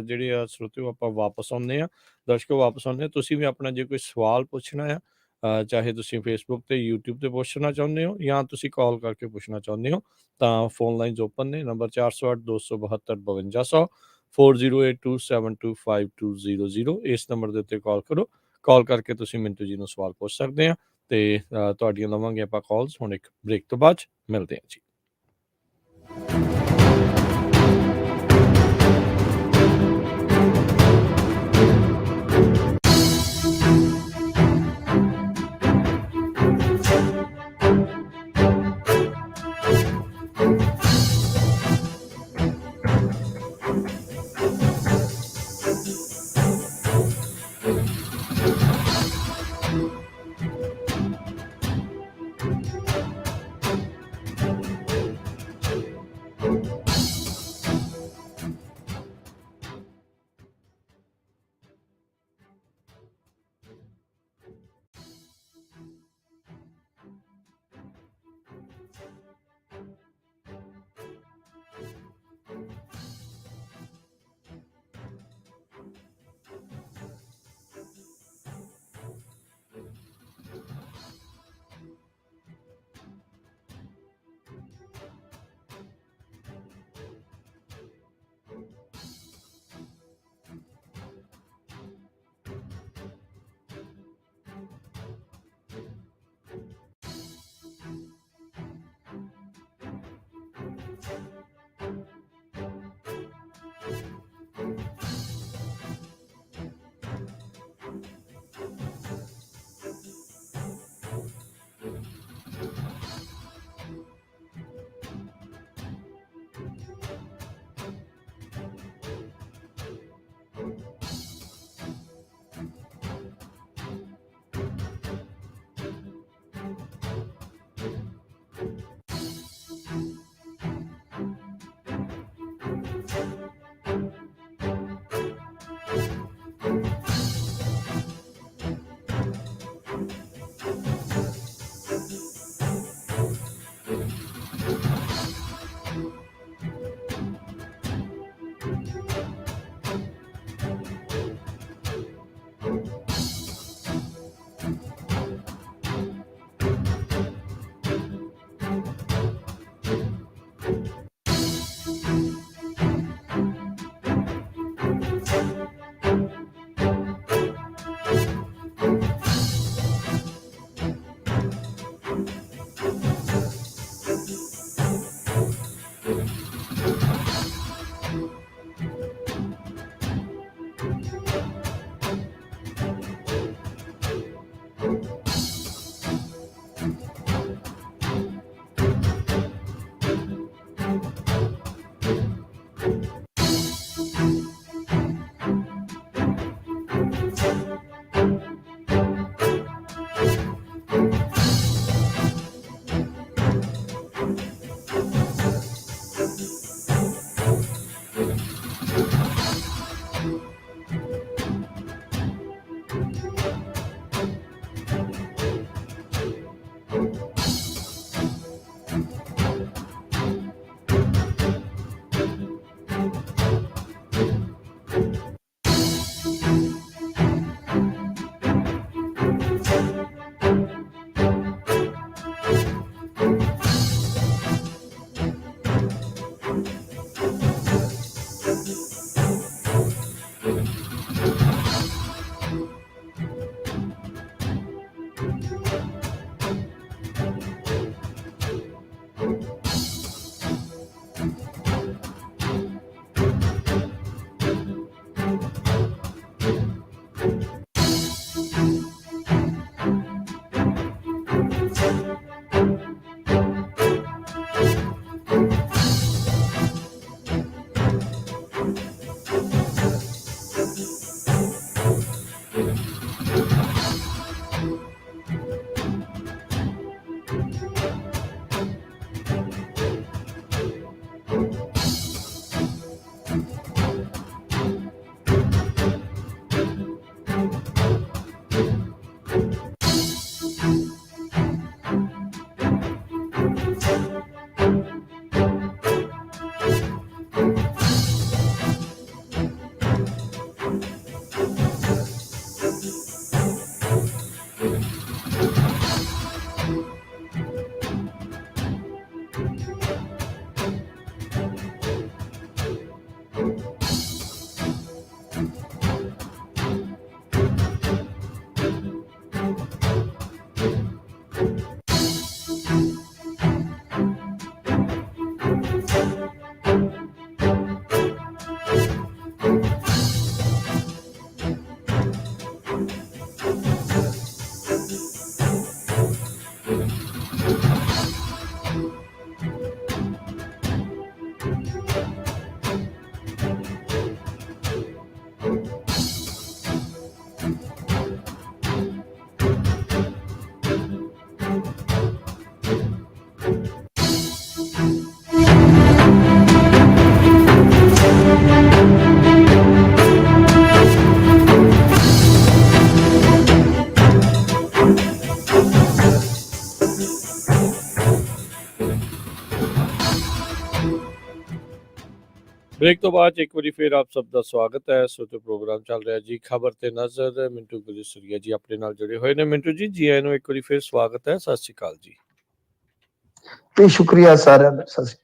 ਜਿਹੜੇ ਆ ਸਰੋਤਿਓ ਆਪਾਂ ਵਾਪਸ ਆਉਂਦੇ ਆ, ਦਰਸ਼ਕੋ ਵਾਪਸ ਆਉਂਦੇ ਆ। ਤੁਸੀਂ ਵੀ ਆਪਣਾ ਜੇ ਕੋਈ ਸਵਾਲ ਪੁੱਛਣਾ ਆ, ਚਾਹੇ ਤੁਸੀਂ ਫੇਸਬੁੱਕ ਤੇ YouTube ਤੇ ਪੁੱਛਣਾ ਚਾਹੁੰਦੇ ਹੋ ਜਾਂ ਤੁਸੀਂ ਕਾਲ ਕਰਕੇ ਪੁੱਛਣਾ ਚਾਹੁੰਦੇ ਹੋ, ਤਾਂ ਫੋਨ ਲਾਈਨਸ ਓਪਨ ਨੇ। ਨੰਬਰ 408-272-5200 4082725200, ਇਸ ਨੰਬਰ ਦੇ ਉੱਤੇ ਕਾਲ ਕਰੋ। ਕਾਲ ਕਰਕੇ ਤੁਸੀਂ ਮਿੰਟੂ ਜੀ ਨੂੰ ਸਵਾਲ ਪੁੱਛ ਸਕਦੇ ਆ, ਤੇ ਤੁਹਾਡੀਆਂ ਲਵਾਂਗੇ ਆਪਾਂ ਕਾਲਸ। ਹੁਣ ਇੱਕ ਬ੍ਰੇਕ ਤੋਂ ਬਾਅਦ ਮਿਲਦੇ ਹਾਂ ਜੀ। ब्रेक तो बाद एक बारी फिर आप सब ਦਾ ਸਵਾਗਤ ਹੈ। ਸੋ ਤੇ ਪ੍ਰੋਗਰਾਮ ਚੱਲ ਰਿਹਾ ਜੀ ਖਬਰ ਤੇ ਨਜ਼ਰ। ਮਿੰਟੂ ਗੁਜਸਰੀਆ ਜੀ ਆਪਣੇ ਨਾਲ ਜੁੜੇ ਹੋਏ ਨੇ। ਮਿੰਟੂ ਜੀ ਆਇਆਂ ਨੂੰ ਇੱਕ ਵਾਰੀ ਫਿਰ ਸਵਾਗਤ ਹੈ। ਸਤਿ ਸ਼੍ਰੀ ਅਕਾਲ ਜੀ। ਤੇ ਸ਼ੁਕਰੀਆ ਸਾਰਿਆਂ ਦਾ। ਸਤਿ ਸ਼੍ਰੀ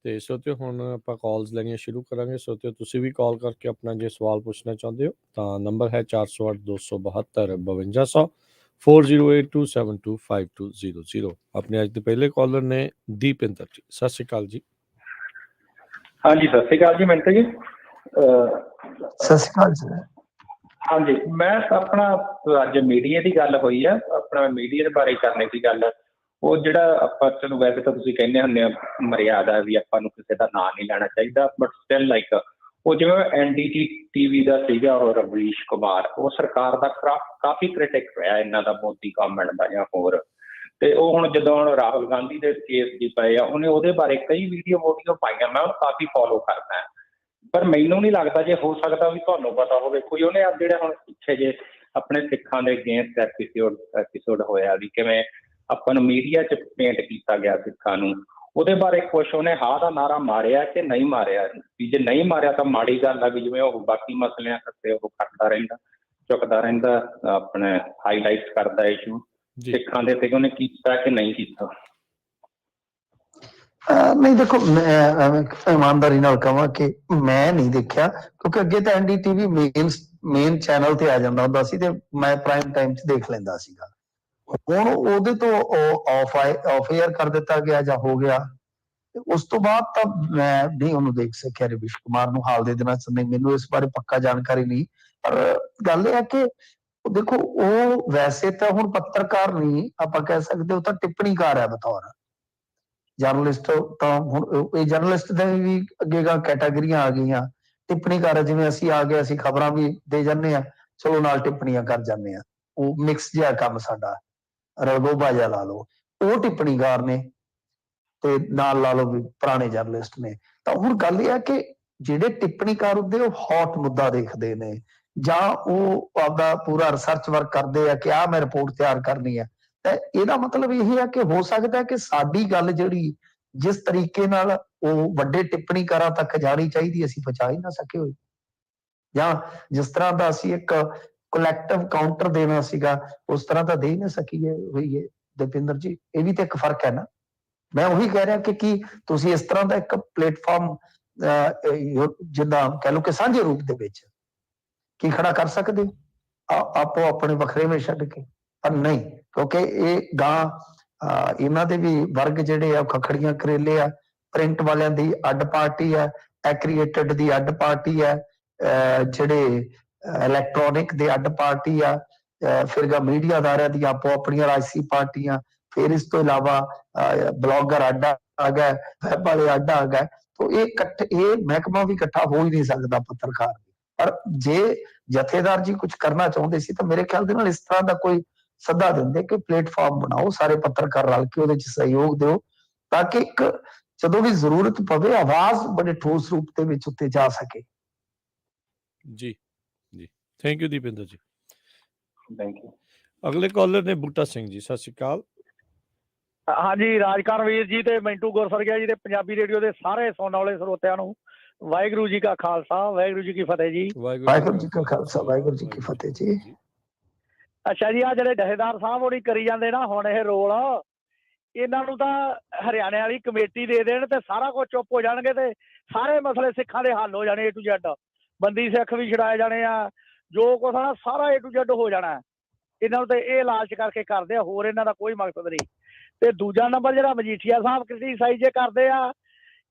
ਤੇ ਸੋਤੇ ਹੁਣ ਆਪਾਂ ਕਾਲਸ ਲੈਣੀਆਂ ਸ਼ੁਰੂ ਕਰਾਂਗੇ। ਸੋਤੇ ਤੁਸੀਂ ਵੀ ਕਾਲ ਕਰਕੇ ਆਪਣਾ ਜੇ ਸਵਾਲ ਪੁੱਛਣਾ ਚਾਹੁੰਦੇ ਹੋ ਤਾਂ ਨੰਬਰ ਹੈ 408 272 5200 4082725200। ਆਪਣੇ ਅੱਜ ਦੇ ਪਹਿਲੇ ਕਾਲਰ ਨੇ ਦੀਪਿੰਦਰ ਜੀ। ਸਤਿ ਸ਼੍ਰੀ ਅਕਾਲ ਜੀ। ਹਾਂਜੀ ਸਤਿ ਸ਼੍ਰੀ ਅਕਾਲ ਜੀ ਮਿੰਟੂ ਜੀ। ਅਕਾਲ ਜੀ। ਹਾਂਜੀ ਮੈਂ ਆਪਣਾ ਅੱਜ ਮੀਡੀਆ ਦੀ ਗੱਲ ਹੋਈ ਆ, ਆਪਣਾ ਮੀਡੀਆ ਦੇ ਬਾਰੇ ਕਰਨੀ ਸੀ ਗੱਲ। ਉਹ ਜਿਹੜਾ ਆਪਾਂ ਚਲੋ ਵੈਸੇ ਤਾਂ ਤੁਸੀਂ ਕਹਿੰਦੇ ਹੁੰਦੇ ਆ ਮਰਿਆਦਾ ਵੀ ਆਪਾਂ ਨੂੰ ਕਿਸੇ ਦਾ ਨਾਂ ਨਹੀਂ ਲੈਣਾ ਚਾਹੀਦਾ, ਬਟ ਸਟਿਲ ਲਾਈਕ ਉਹ ਜਿਵੇਂ NDT TV ਦਾ ਸੀਗਾ ਉਹ ਰਵੀਸ਼ ਕੁਮਾਰ, ਉਹ ਸਰਕਾਰ ਦਾ ਕਾਫੀ ਕ੍ਰਿਟਿਕ ਰਿਹਾ ਇਹਨਾਂ ਦਾ, ਮੋਦੀ ਗਵਰਨਮੈਂਟ ਦਾ ਜਾਂ ਹੋਰ। ਤੇ ਉਹ ਹੁਣ ਜਦੋਂ ਹੁਣ ਰਾਹੁਲ ਗਾਂਧੀ ਦੇ ਕੇਸ ਜੀ ਪਏ ਆ, ਉਹਨੇ ਉਹਦੇ ਬਾਰੇ ਕਈ ਵੀਡੀਓ ਪਾਈਆਂ, ਮੈਂ ਉਹਨੂੰ ਕਾਫੀ ਫੋਲੋ ਕਰਦਾ। ਪਰ ਮੈਨੂੰ ਨਹੀਂ ਲੱਗਦਾ, ਜੇ ਹੋ ਸਕਦਾ ਵੀ ਤੁਹਾਨੂੰ ਪਤਾ ਹੋਵੇ ਕੋਈ, ਉਹਨੇ ਜਿਹੜੇ ਹੁਣ ਪਿੱਛੇ ਜੇ ਆਪਣੇ ਸਿੱਖਾਂ ਦੇ ਅਗੇਂਸਟ ਐਪੀਸੋਡ ਹੋਇਆ ਵੀ ਕਿਵੇਂ ਆਪਾਂ ਨੂੰ ਮੀਡੀਆ 'ਚ ਪੇਂਟ ਕੀਤਾ ਗਿਆ ਸਿੱਖਾਂ ਨੂੰ, ਉਹਦੇ ਬਾਰੇ ਕੁਛ ਉਹਨੇ ਹਾਂ ਦਾ ਨਾਰਾ ਮਾਰਿਆ ਕਿ ਨਹੀਂ ਮਾਰਿਆ? ਵੀ ਜੇ ਨਹੀਂ ਮਾਰਿਆ ਤਾਂ ਮਾੜੀ ਗੱਲ ਆ, ਵੀ ਜਿਵੇਂ ਉਹ ਬਾਕੀ ਮਸਲਿਆਂ ਕਰਕੇ ਉਹ ਕਰਦਾ ਰਹਿੰਦਾ, ਚੁੱਕਦਾ ਰਹਿੰਦਾ, ਆਪਣੇ ਹਾਈਲਾਈਟ ਕਰਦਾ ਇਸ਼ੂ ਸਿੱਖਾਂ ਦੇ, ਤੇ ਉਹਨੇ ਕੀਤਾ ਕਿ ਨਹੀਂ ਕੀਤਾ? ਨਹੀਂ ਦੇਖੋ, ਮੈਂ ਇਮਾਨਦਾਰੀ ਨਾਲ ਕਹਾਂ ਕਿ ਮੈਂ ਨਹੀਂ ਦੇਖਿਆ, ਕਿਉਂਕਿ ਅੱਗੇ ਤਾਂ NDTV ਮੇਨ ਚੈਨਲ ਤੇ ਆ ਜਾਂਦਾ ਹੁੰਦਾ ਸੀ ਤੇ ਮੈਂ ਪ੍ਰਾਈਮ ਟਾਈਮ 'ਚ ਦੇਖ ਲੈਂਦਾ ਸੀਗਾ। ਹੁਣ ਉਹਦੇ ਤੋਂ ਆਫ ਏਅਰ ਕਰ ਦਿੱਤਾ ਗਿਆ ਜਾਂ ਹੋ ਗਿਆ, ਉਸ ਤੋਂ ਬਾਅਦ ਤਾਂ ਮੈਂ ਨਹੀਂ ਉਹਨੂੰ ਦੇਖ ਸਕਿਆ ਰਵੀਸ਼ ਕੁਮਾਰ ਨੂੰ ਹਾਲ ਦੇ ਦਿਨਾਂ 'ਚ। ਨਹੀਂ, ਮੈਨੂੰ ਇਸ ਬਾਰੇ ਪੱਕਾ ਜਾਣਕਾਰੀ ਨਹੀਂ, ਪਰ ਗੱਲ ਇਹ ਹੈ ਕਿ ਦੇਖੋ ਉਹ ਵੈਸੇ ਤਾਂ ਹੁਣ ਪੱਤਰਕਾਰ ਨਹੀਂ ਆਪਾਂ ਕਹਿ ਸਕਦੇ, ਉਹ ਤਾਂ ਟਿੱਪਣੀਕਾਰ ਹੈ ਬਤੌਰ ਜਰਨਲਿਸਟ। ਤਾਂ ਹੁਣ ਇਹ ਜਰਨਲਿਸਟ ਦੇ ਵੀ ਅੱਗੇ ਕੈਟਾਗਰੀਆਂ ਆ ਗਈਆਂ। ਟਿੱਪਣੀਕਾਰ ਜਿਵੇਂ ਅਸੀਂ ਆ ਗਏ, ਅਸੀਂ ਖਬਰਾਂ ਵੀ ਦੇ ਜਾਂਦੇ ਆ, ਚਲੋ ਨਾਲ ਟਿੱਪਣੀਆਂ ਕਰ ਜਾਂਦੇ ਆ, ਉਹ ਮਿਕਸ ਜਿਹਾ ਕੰਮ ਸਾਡਾ, ਰਗੋਬਾ ਜਿਹਾ ਲਾ ਲਓ। ਉਹ ਟਿੱਪਣੀਕਾਰ ਨੇ ਤੇ ਨਾਲ ਲਾ ਲਓ ਵੀ ਪੁਰਾਣੇ ਜਰਨਲਿਸਟ ਨੇ। ਤਾਂ ਹੁਣ ਗੱਲ ਇਹ ਹੈ ਕਿ ਜਿਹੜੇ ਟਿੱਪਣੀਕਾਰ ਹੁੰਦੇ ਉਹ ਹੌਟ ਮੁੱਦਾ ਦੇਖਦੇ ਨੇ, ਜਾਂ ਉਹ ਆਪਦਾ ਪੂਰਾ ਰਿਸਰਚ ਵਰਕ ਕਰਦੇ ਆ ਕਿ ਆਹ ਮੈਂ ਰਿਪੋਰਟ ਤਿਆਰ ਕਰਨੀ ਹੈ। ਤਾਂ ਇਹਦਾ ਮਤਲਬ ਇਹ ਹੈ ਕਿ ਹੋ ਸਕਦਾ ਕਿ ਸਾਡੀ ਗੱਲ ਜਿਹੜੀ ਜਿਸ ਤਰੀਕੇ ਨਾਲ ਉਹ ਵੱਡੇ ਟਿੱਪਣੀਕਾਰਾਂ ਤੱਕ ਜਾਣੀ ਚਾਹੀਦੀ ਅਸੀਂ ਪਹੁੰਚਾ ਹੀ ਨਾ ਸਕੇ ਹੋਏ, ਜਾਂ ਜਿਸ ਤਰ੍ਹਾਂ ਦਾ ਅਸੀਂ ਇੱਕ ਕਲੈਕਟਿਵ ਕਾਊਂਟਰ ਦੇਣਾ ਸੀਗਾ ਉਸ ਤਰ੍ਹਾਂ ਤਾਂ ਦੇ ਹੀ ਨਾ ਸਕੀਏ ਹੋਈ ਹੈ। ਦੀਪਿੰਦਰ ਜੀ, ਇਹ ਵੀ ਤਾਂ ਇੱਕ ਫਰਕ ਹੈ ਨਾ। ਮੈਂ ਉਹੀ ਕਹਿ ਰਿਹਾ ਕਿ ਕੀ ਤੁਸੀਂ ਇਸ ਤਰ੍ਹਾਂ ਦਾ ਇੱਕ ਪਲੇਟਫਾਰਮ ਜਿੱਦਾਂ ਕਹਿ ਲਓ ਕਿ ਸਾਂਝੇ ਰੂਪ ਦੇ ਵਿੱਚ ਕੀ ਖੜਾ ਕਰ ਸਕਦੇ ਆਪੋ ਆਪਣੇ ਵੱਖਰੇਵੇਂ ਛੱਡ ਕੇ? ਪਰ ਨਹੀਂ, ਕਿਉਂਕਿ ਇਹ ਇਹਨਾਂ ਦੇ ਵੀ ਵਰਗ ਜਿਹੜੇ ਆ ਖਖੜੀਆਂ ਕਰੇਲੇ ਆ। ਪ੍ਰਿੰਟ ਵਾਲਿਆਂ ਦੀ ਅੱਡ ਪਾਰਟੀ ਆ, ਐਕਰੀਏਟਡ ਦੀ ਅੱਡ ਪਾਰਟੀ ਆ, ਜਿਹੜੇ ਇਲੈਕਟ੍ਰੋਨਿਕ ਦੇ ਅੱਡ ਪਾਰਟੀ ਆ, ਫਿਰ ਮੀਡੀਆ ਅਦਾਰਿਆਂ ਦੀ ਆਪੋ ਆਪਣੀਆਂ ਰਾਜਸੀ ਪਾਰਟੀਆਂ, ਫਿਰ ਇਸ ਤੋਂ ਇਲਾਵਾ ਬਲੌਗਰ ਅੱਡ ਆ ਗਿਆ, ਵੈਬ ਵਾਲੇ ਅੱਡ ਆ ਗਏ। ਤਾਂ ਇਹ ਮਹਿਕਮਾ ਵੀ ਇਕੱਠਾ ਹੋ ਹੀ ਨਹੀਂ ਸਕਦਾ ਪੱਤਰਕਾਰ। ਪਰ ਜੇ ਜਥੇਦਾਰ ਜੀ ਕੁਝ ਕਰਨਾ ਚਾਹੁੰਦੇ ਸੀ ਤਾਂ ਮੇਰੇ ਖਿਆਲ ਦੇ ਨਾਲ ਇਸ ਤਰ੍ਹਾਂ ਦਾ ਕੋਈ ਸੱਦਾ ਦਿੰਦੇ ਕਿ ਪਲੇਟਫਾਰਮ ਬਣਾਓ, ਸਾਰੇ ਪੱਤਰਕਾਰ ਰਲ ਕੇ ਉਹਦੇ 'ਚ ਸਹਿਯੋਗ ਦਿਓ, ਤਾਂ ਕਿ ਇੱਕ ਜਦੋਂ ਵੀ ਜ਼ਰੂਰਤ ਪਵੇ ਆਵਾਜ਼ ਬੜੇ ਠੋਸ ਰੂਪ ਦੇ ਵਿੱਚ ਉੱਤੇ ਜਾ ਸਕੇ। ਜੀ ਥੈਂਕ ਯੂ ਦੀਪਿੰਦਰ ਜੀ। Thank you. ਅਗਲੇ ਕਾਲਰ ਨੇ ਬੂਟਾ ਸਿੰਘ ਜੀ, ਸਤਿ ਸ਼੍ਰੀ ਅਕਾਲ। ਹਾਂਜੀ, ਰਾਜਕਰ ਵੀਰ ਜੀ ਤੇ ਮਿੰਟੂ ਗੁਰਸਰਗਿਆ ਜੀ ਤੇ ਪੰਜਾਬੀ ਰੇਡੀਓ ਦੇ ਸਾਰੇ ਸੁਣਨ ਵਾਲੇ ਸਰੋਤਿਆਂ ਨੂੰ ਵਾਹਿਗੁਰੂ ਜੀ ਕਾ ਖਾਲਸਾ, ਵਾਹਿਗੁਰੂ ਜੀ ਕੀ ਫਤਿਹ ਜੀ। ਵਾਹਿਗੁਰੂ ਜੀ ਕਾ ਖਾਲਸਾ, ਵਾਹਿਗੁਰੂ ਜੀ ਕੀ ਫਤਿਹ ਜੀ। ਅੱਛਾ ਜੀ, ਆ ਜਿਹੜੇ ਜਥੇਦਾਰ ਸਾਹਿਬ ਹੋਣੀ ਕਰੀ ਜਾਂਦੇ ਨਾ ਹੁਣ ਇਹ ਰੋਲ, ਇਹਨਾਂ ਨੂੰ ਤਾਂ ਹਰਿਆਣੇ ਵਾਲੀ ਕਮੇਟੀ ਦੇ ਦੇਣ ਤੇ ਸਾਰਾ ਕੁਝ ਚੁੱਪ ਹੋ ਜਾਣਗੇ ਤੇ ਸਾਰੇ ਮਸਲੇ ਸਿੱਖਾਂ ਦੇ ਹੱਲ ਹੋ ਜਾਣੇ A to Z। ਬੰਦੀ ਸਿੱਖ ਵੀ ਛੁਡਾਏ ਜਾਣੇ ਆ, ਜੋ ਕੁਛ ਆ ਸਾਰਾ A to Z ਹੋ ਜਾਣਾ। ਇਹਨਾਂ ਨੂੰ ਤੇ ਇਹ ਲਾਲਚ ਕਰਕੇ ਕਰਦੇ ਆ, ਹੋਰ ਇਹਨਾਂ ਦਾ ਕੋਈ ਮਕਸਦ ਨਹੀਂ। ਤੇ ਦੂਜਾ ਨੰਬਰ ਜਿਹੜਾ ਮਜੀਠੀਆ ਸਾਹਿਬ ਕ੍ਰਿਟੀਸਾਈਜ਼ ਜੇ ਕਰਦੇ ਆ,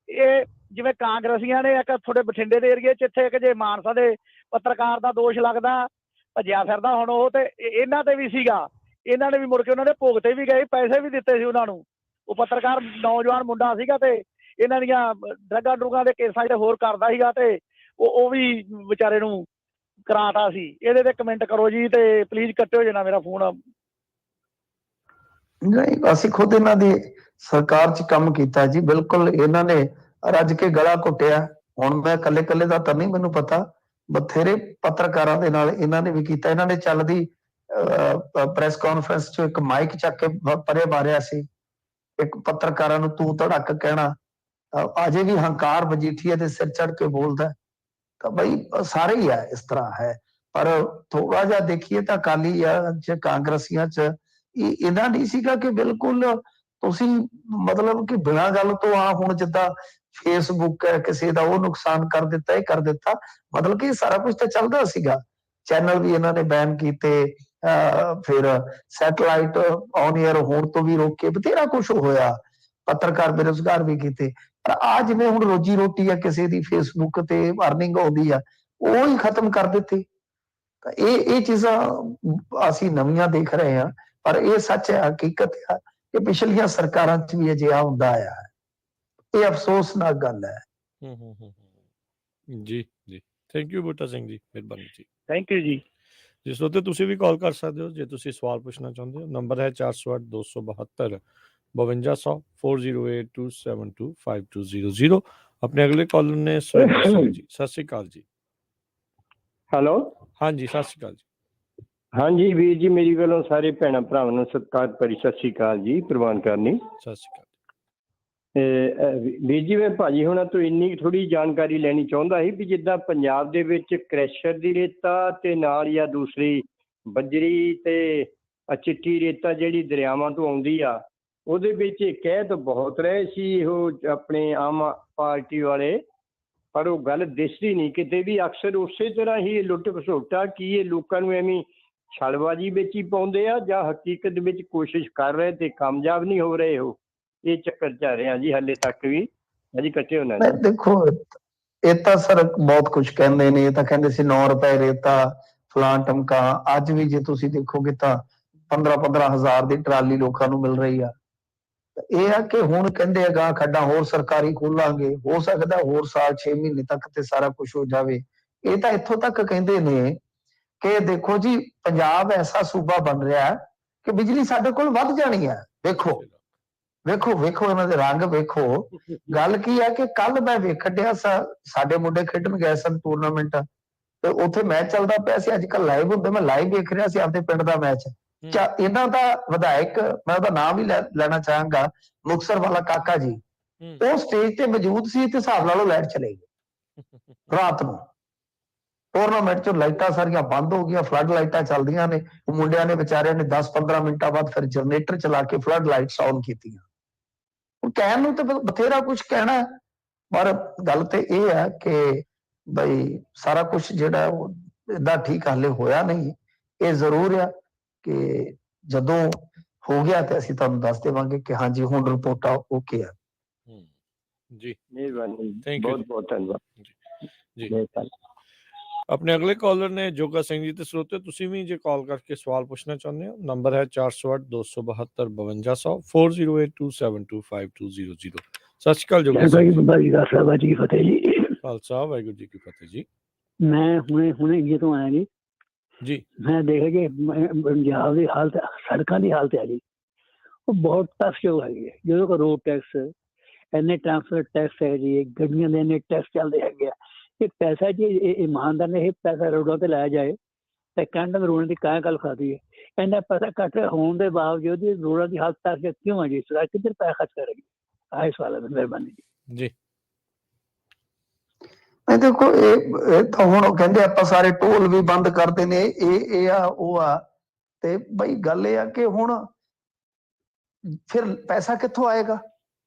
ਇਹ ਜਿਵੇਂ ਕਾਂਗਰਸੀਆਂ ਨੇ ਇੱਕ ਤੁਹਾਡੇ ਬਠਿੰਡੇ ਦੇ ਏਰੀਏ 'ਚ ਇੱਥੇ ਇੱਕ ਜੇ ਮਾਨਸਾ ਦੇ ਪੱਤਰਕਾਰ ਦਾ ਦੋਸ਼ ਲੱਗਦਾ ਭੱਜਿਆ ਫਿਰਦਾ ਹੁਣ ਉਹ, ਤੇ ਇਹਨਾਂ ਤੇ ਵੀ ਸੀਗਾ। ਇਹਨਾਂ ਨੇ ਵੀ ਮੁੜ ਕੇ ਉਹਨਾਂ ਦੇ ਭੋਗ ਤੇ ਵੀ ਗਏ, ਪੈਸੇ ਵੀ ਦਿੱਤੇ ਸੀ ਉਹਨਾਂ ਨੂੰ। ਉਹ ਪੱਤਰਕਾਰ ਨੌਜਵਾਨ ਮੁੰਡਾ ਸੀਗਾ ਤੇ ਇਹਨਾਂ ਦੀਆਂ ਡਰੱਗਾਂ ਡਰੂਗਾਂ ਦੇ ਕੇਸਾਂ 'ਚ ਹੋਰ ਕਰਦਾ ਸੀਗਾ ਤੇ ਉਹ ਵੀ ਵਿਚਾਰੇ ਨੂੰ ਕਰਾਤਾ ਸੀ। ਇਹਦੇ ਤੇ ਕਮੈਂਟ ਕਰੋ ਜੀ ਤੇ ਪਲੀਜ਼ ਕੱਟਿਓ ਜੇ ਨਾ ਮੇਰਾ ਫੋਨ। ਨਹੀਂ, ਅਸੀਂ ਖੁਦ ਇਹਨਾਂ ਦੀ ਸਰਕਾਰ 'ਚ ਕੰਮ ਕੀਤਾ ਜੀ। ਬਿਲਕੁਲ ਇਹਨਾਂ ਨੇ ਰੱਜ ਕੇ ਗਲਾ ਘੁੱਟਿਆ। ਹੁਣ ਮੈਂ ਕੱਲੇ ਕੱਲੇ ਦਾ ਤਾਂ ਨਹੀਂ ਮੈਨੂੰ ਪਤਾ, ਬਥੇਰੇ ਪੱਤਰਕਾਰਾਂ ਦੇ ਨਾਲ ਇਹਨਾਂ ਨੇ ਵੀ ਕੀਤਾ। ਇਹਨਾਂ ਨੇ ਚੱਲਦੀ ਪ੍ਰੈਸ ਕਾਨਫਰੰਸ 'ਚ ਇੱਕ ਮਾਈਕ ਚੱਕ ਕੇ ਪਰੇ ਮਾਰਿਆ ਸੀ, ਇੱਕ ਪੱਤਰਕਾਰਾਂ ਨੂੰ ਤੂੰ ਧੜਕ ਕਹਿਣਾ। ਅਜੇ ਵੀ ਹੰਕਾਰ ਮਜੀਠੀਆ ਦੇ ਸਿਰ ਚੜ ਕੇ ਬੋਲਦਾ। ਤਾਂ ਬਈ ਸਾਰੇ ਹੀ ਆ, ਇਸ ਤਰ੍ਹਾਂ ਹੈ। ਪਰ ਥੋੜਾ ਜਿਹਾ ਦੇਖੀਏ ਤਾਂ ਅਕਾਲੀ ਚ ਕਾਂਗਰਸੀਆਂ 'ਚ ਇਹਨਾਂ ਨਹੀਂ ਸੀਗਾ ਕਿ ਬਿਲਕੁਲ ਤੁਸੀਂ ਮਤਲਬ ਕਿ ਬਿਨਾਂ ਗੱਲ ਤੋਂ ਆ ਹੁਣ ਜਿੱਦਾਂ ਫੇਸਬੁੱਕ ਹੈ ਕਿਸੇ ਦਾ ਉਹ ਨੁਕਸਾਨ ਕਰ ਦਿੱਤਾ, ਇਹ ਕਰ ਦਿੱਤਾ, ਮਤਲਬ ਕਿ ਸਾਰਾ ਕੁਝ ਤਾਂ ਚੱਲਦਾ ਸੀਗਾ। ਚੈਨਲ ਵੀ ਇਹਨਾਂ ਨੇ ਬੈਨ ਕੀਤੇ, ਫਿਰ ਸੈਟਲਾਈਟ ਔਨ 에ਅਰ ਹੋਣ ਤੋਂ ਵੀ ਰੋਕੇ, ਬਥੇਰਾ ਕੁਝ ਹੋਇਆ। ਪੱਤਰਕਾਰ ਬੇਰੁਜ਼ਗਾਰ ਵੀ ਕੀਤੇ। ਪਰ ਆ ਜਿਵੇਂ ਹੁਣ ਰੋਜੀ ਰੋਟੀ ਆ ਕਿਸੇ ਦੀ ਫੇਸਬੁੱਕ ਤੇ ਅਰਨਿੰਗ ਆਉਂਦੀ ਆ, ਉਹ ਹੀ ਖਤਮ ਕਰ ਦਿੱਤੀ। ਤਾਂ ਇਹ ਚੀਜ਼ਾਂ ਅਸੀਂ ਨਵੀਆਂ ਦੇਖ ਰਹੇ ਹਾਂ, ਪਰ ਇਹ ਸੱਚ ਹੈ, ਹਕੀਕਤ ਹੈ ਕਿ ਪਿਛਲੀਆਂ ਸਰਕਾਰਾਂ 'ਚ ਵੀ ਅਜਿਹਾ ਹੁੰਦਾ ਆਇਆ ਹੈ। ਇਹ ਅਫਸੋਸਨਾਕ ਗੱਲ ਹੈ। ਜੀ ਜੀ, ਥੈਂਕ ਯੂ ਬੂਟਾ ਸਿੰਘ ਜੀ, ਮਿਹਰਬਾਨੀ ਜੀ। ਥੈਂਕ ਯੂ ਜੀ। ਜਿਸ ਉੱਤੇ ਤੁਸੀਂ ਵੀ ਕਾਲ ਕਰ ਸਕਦੇ ਹੋ ਜੇ ਤੁਸੀਂ ਸਵਾਲ ਪੁੱਛਣਾ ਚਾਹੁੰਦੇ ਹੋ। ਨੰਬਰ ਹੈ 408 272 5200 4082725200। ਆਪਣੇ ਅਗਲੇ ਕਾਲਰ ਨੇ ਸੁਰਿੰਦਰ ਸਿੰਘ ਜੀ, ਸਤਿ ਸ਼੍ਰੀ ਅਕਾਲ ਜੀ। ਹੈਲੋ, ਹਾਂਜੀ ਸਤਿ ਸ਼੍ਰੀ ਅਕਾਲ ਜੀ। ਹਾਂਜੀ ਵੀਰ ਜੀ, ਮੇਰੀ ਵੱਲੋਂ ਸਾਰੇ ਭੈਣਾਂ ਭਰਾਵਾਂ ਨੂੰ ਸਤਿਕਾਰ ਭਰੀ ਸਤਿ ਸ਼੍ਰੀ ਅਕਾਲ ਜੀ ਪ੍ਰਵਾਨ ਕਰਨੀ। ਸਤਿ ਸ਼੍ਰੀ ਅਕਾਲ ਵੀਰ ਜੀ, ਮੈਂ ਭਾਜੀ ਹੁਣਾਂ ਤੋਂ ਇੰਨੀ ਥੋੜੀ ਜਾਣਕਾਰੀ ਲੈਣੀ ਚਾਹੁੰਦਾ ਸੀ ਵੀ ਜਿੱਦਾਂ ਪੰਜਾਬ ਦੇ ਵਿੱਚ ਕ੍ਰੈਸ਼ਰ ਦੀ ਰੇਤਾ ਤੇ ਨਾਲ ਜਾਂ ਦੂਸਰੀ ਬੱਜਰੀ ਤੇ ਚਿੱਟੀ ਰੇਤਾ ਜਿਹੜੀ ਦਰਿਆਵਾਂ ਤੋਂ ਆਉਂਦੀ ਆ, ਉਹਦੇ ਵਿੱਚ ਇਹ ਕਹਿ ਤਾਂ ਬਹੁਤ ਰਹੇ ਸੀ ਉਹ ਆਪਣੇ ਆਮ ਪਾਰਟੀ ਵਾਲੇ, ਪਰ ਉਹ ਗੱਲ ਦਿਸਦੀ ਨਹੀਂ ਕਿਤੇ ਵੀ। ਅਕਸਰ ਉਸੇ ਤਰ੍ਹਾਂ ਹੀ ਲੁੱਟ ਖਸੋਟਾ, ਕੀ ਇਹ ਲੋਕਾਂ ਨੂੰ ਐਵੇਂ ਛਲਬਾਜੀ ਵਿੱਚ ਹੀ ਪਾਉਂਦੇ ਆ ਜਾਂ ਹਕੀਕਤ ਵਿੱਚ ਕੋਸ਼ਿਸ਼ ਕਰ ਰਹੇ ਤੇ ਕਾਮਯਾਬ ਨਹੀਂ ਹੋ ਰਹੇ ਹੋ? ਇਹ ਚੱਕਰ ਚ ਰਿਹਾ ਜੀ ਹਾਲੇ ਤੱਕ ਵੀ। ਅਜੀ ਕੱਟੇ ਹੋਣਾ। ਦੇਖੋ, ਇਹ ਤਾਂ ਸਰ ਬਹੁਤ ਕੁਝ ਕਹਿੰਦੇ ਨੇ। ਇਹ ਤਾਂ ਕਹਿੰਦੇ ਸੀ 9 ਰੁਪਏ ਰੇਤਾ ਫਲਾਂ ਟਮਕਾ। ਅੱਜ ਵੀ ਜੇ ਤੁਸੀਂ ਦੇਖੋਗੇ ਤਾਂ 15-15 ਹਜ਼ਾਰ ਦੀ ਟਰਾਲੀ ਲੋਕਾਂ ਨੂੰ ਮਿਲ ਰਹੀ ਆ। ਇਹ ਆ ਕਿ ਹੁਣ ਕਹਿੰਦੇ ਅਗਾਂਹ ਖੱਡਾਂ ਹੋਰ ਸਰਕਾਰੀ ਖੋਲਾਂਗੇ, ਹੋ ਸਕਦਾ ਹੋਰ ਸਾਲ 6 ਮਹੀਨੇ ਤੱਕ ਤੇ ਸਾਰਾ ਕੁਝ ਹੋ ਜਾਵੇ। ਇਹ ਤਾਂ ਇੱਥੋਂ ਤੱਕ ਕਹਿੰਦੇ ਨੇ ਕਿ ਦੇਖੋ ਜੀ, ਪੰਜਾਬ ਐਸਾ ਸੂਬਾ ਬਣ ਰਿਹਾ ਕਿ ਬਿਜਲੀ ਸਾਡੇ ਕੋਲ ਵੱਧ ਜਾਣੀ ਹੈ। ਵੇਖੋ ਵੇਖੋ ਵੇਖੋ ਇਹਨਾਂ ਦੇ ਰੰਗ ਵੇਖੋ। ਗੱਲ ਕੀ ਹੈ ਕਿ ਕੱਲ ਮੈਂ ਵੇਖਣ ਡਿਆ ਸਾਡੇ ਮੁੰਡੇ ਖੇਡਣ ਗਏ ਸਨ ਟੂਰਨਾਮੈਂਟ, ਤੇ ਉੱਥੇ ਮੈਚ ਚੱਲਦਾ ਪਿਆ ਸੀ। ਅੱਜ ਕੱਲ ਲਾਈਵ ਹੁੰਦੇ, ਮੈਂ ਲਾਈਵ ਵੇਖ ਰਿਹਾ ਸੀ ਆਪਦੇ ਪਿੰਡ ਦਾ ਮੈਚ। ਇਹਨਾਂ ਦਾ ਵਿਧਾਇਕ, ਮੈਂ ਉਹਦਾ ਨਾਮ ਵੀ ਲੈਣਾ ਚਾਹਾਂਗਾ, ਮੁਕਤਸਰ ਵਾਲਾ ਕਾਕਾ ਜੀ, ਉਹ ਸਟੇਜ ਤੇ ਮੌਜੂਦ ਸੀ ਤੇ ਹਿਸਾਬ ਲਾ ਲਓ ਲਾਈਟ ਚਲੇ ਗਈ ਰਾਤ ਨੂੰ। ਟੂਰਨਾਮੈਂਟ 'ਚ ਲਾਈਟਾਂ ਸਾਰੀਆਂ ਬੰਦ ਹੋ ਗਈਆਂ, ਫਲੱਡ ਲਾਈਟਾਂ ਚੱਲਦੀਆਂ ਨੇ। ਉਹ ਮੁੰਡਿਆਂ ਨੇ ਵਿਚਾਰਿਆਂ ਨੇ 10-15 ਮਿੰਟਾਂ ਬਾਅਦ ਫਿਰ ਜਨਰੇਟਰ ਚਲਾ ਕੇ ਫਲੱਡ ਲਾਈਟਸ ਆਨ ਕੀਤੀਆਂ। ਕਹਿਣ ਨੂੰ ਤੇ ਬਥੇਰਾ ਕੁਝ ਕਹਿਣਾ, ਪਰ ਗੱਲ ਤੇ ਇਹ ਹੈ ਕਿ ਬਈ ਸਾਰਾ ਕੁਝ ਜਿਹੜਾ ਉਹ ਏਦਾਂ ਠੀਕ ਹਾਲੇ ਹੋਇਆ ਨਹੀਂ। ਇਹ ਜ਼ਰੂਰ ਆ ਕਿ ਜਦੋਂ ਹੋ ਗਿਆ ਤੇ ਅਸੀਂ ਤੁਹਾਨੂੰ ਦੱਸ ਦੇਵਾਂਗੇ ਕਿ ਹਾਂਜੀ ਹੁਣ ਰਿਪੋਰਟਾਂ ਓਕੇ ਆ। ਜੀ ਮਿਹਰਬਾਨੀ, ਥੈਂਕ ਯੂ, ਬਹੁਤ ਬਹੁਤ ਧੰਨਵਾਦ ਜੀ। ਆਪਣੇ ਅਗਲੇ ਕਾਲਰ ਨੇ ਜੋਗਾ ਸਿੰਘ ਜੀ। ਤੇ ਸਰੋਤੇ ਤੁਸੀਂ ਵੀ ਜੇ ਕਾਲ ਕਰਕੇ ਸਵਾਲ ਪੁੱਛਣਾ ਚਾਹੁੰਦੇ ਹੋ, ਨੰਬਰ ਹੈ 408 272 5200 4082725200। ਸਤਿ ਸ਼੍ਰੀ ਅਕਾਲ ਜੋਗਾ ਸਿੰਘ ਜੀ। ਖਾਲਸਾ ਵਾਹਿਗੁਰੂ ਜੀ ਕੀ ਫਤਿਹ ਜੀ। ਮੈਂ ਹੁਣੇ ਇੰਡੀਆ ਤੋਂ ਆਇਆ ਜੀ। ਜੀ ਮੈਂ ਦੇਖਿਆ ਕਿ ਪੰਜਾਬ ਦੀ ਹਾਲਤ, ਸੜਕਾਂ ਦੀ ਹਾਲਤ ਹੈ ਜੀ, ਉਹ ਬਹੁਤ ਟਫ ਹੋ ਗਈ ਹੈ। ਜਦੋਂ ਕੋ ਰੋਡ ਟੈਕਸ, ਇੰਨੇ ਟਰਾਂਸਪੋਰਟ ਟੈਕਸ ਹੈ ਜੀ, ਗੱਡੀਆਂ ਦੇ ਇੰਨੇ ਟੈਕਸ ਚੱਲਦੇ ਹੈਗੇ ਆ। ਇਹ ਪੈਸਾ ਜੀ ਇਮਾਨਦਾਰ ਨੇ ਇਹ ਪੈਸਾ ਰੋਡਾਂ ਤੇ ਲਾਇਆ ਜਾਏ ਤੇ ਕਹਿੰਦਾ ਵੀ ਰੋਣ ਦੀ ਕਾਹ ਗੱਲ ਖਾਦੀ ਹੈ। ਇੰਨਾ ਪੈਸਾ ਕੱਟ ਹੋਣ ਦੇ ਬਾਵਜੂਦ ਵੀ ਰੋਡਾਂ ਦੀ ਹਾਲਤ ਤੱਕ ਕਿਉਂ ਹੈ ਜੀ? ਸਰਕਾਰ ਕਿੱਧਰ ਪੈਸਾ ਖਰਚ ਕਰੇਗੀ? ਆਹ ਸਵਾਲ ਹੈ। ਮਿਹਰਬਾਨੀ ਜੀ। ਜੀ ਨਹੀਂ ਦੇਖੋ, ਇਹ ਤਾਂ ਹੁਣ ਉਹ ਕਹਿੰਦੇ ਆਪਾਂ ਸਾਰੇ ਟੋਲ ਵੀ ਬੰਦ ਕਰਦੇ ਨੇ, ਇਹ ਆ ਉਹ ਆ। ਤੇ ਬਈ ਗੱਲ ਇਹ ਆ ਕਿ ਹੁਣ ਫਿਰ ਪੈਸਾ ਕਿੱਥੋਂ ਆਏਗਾ?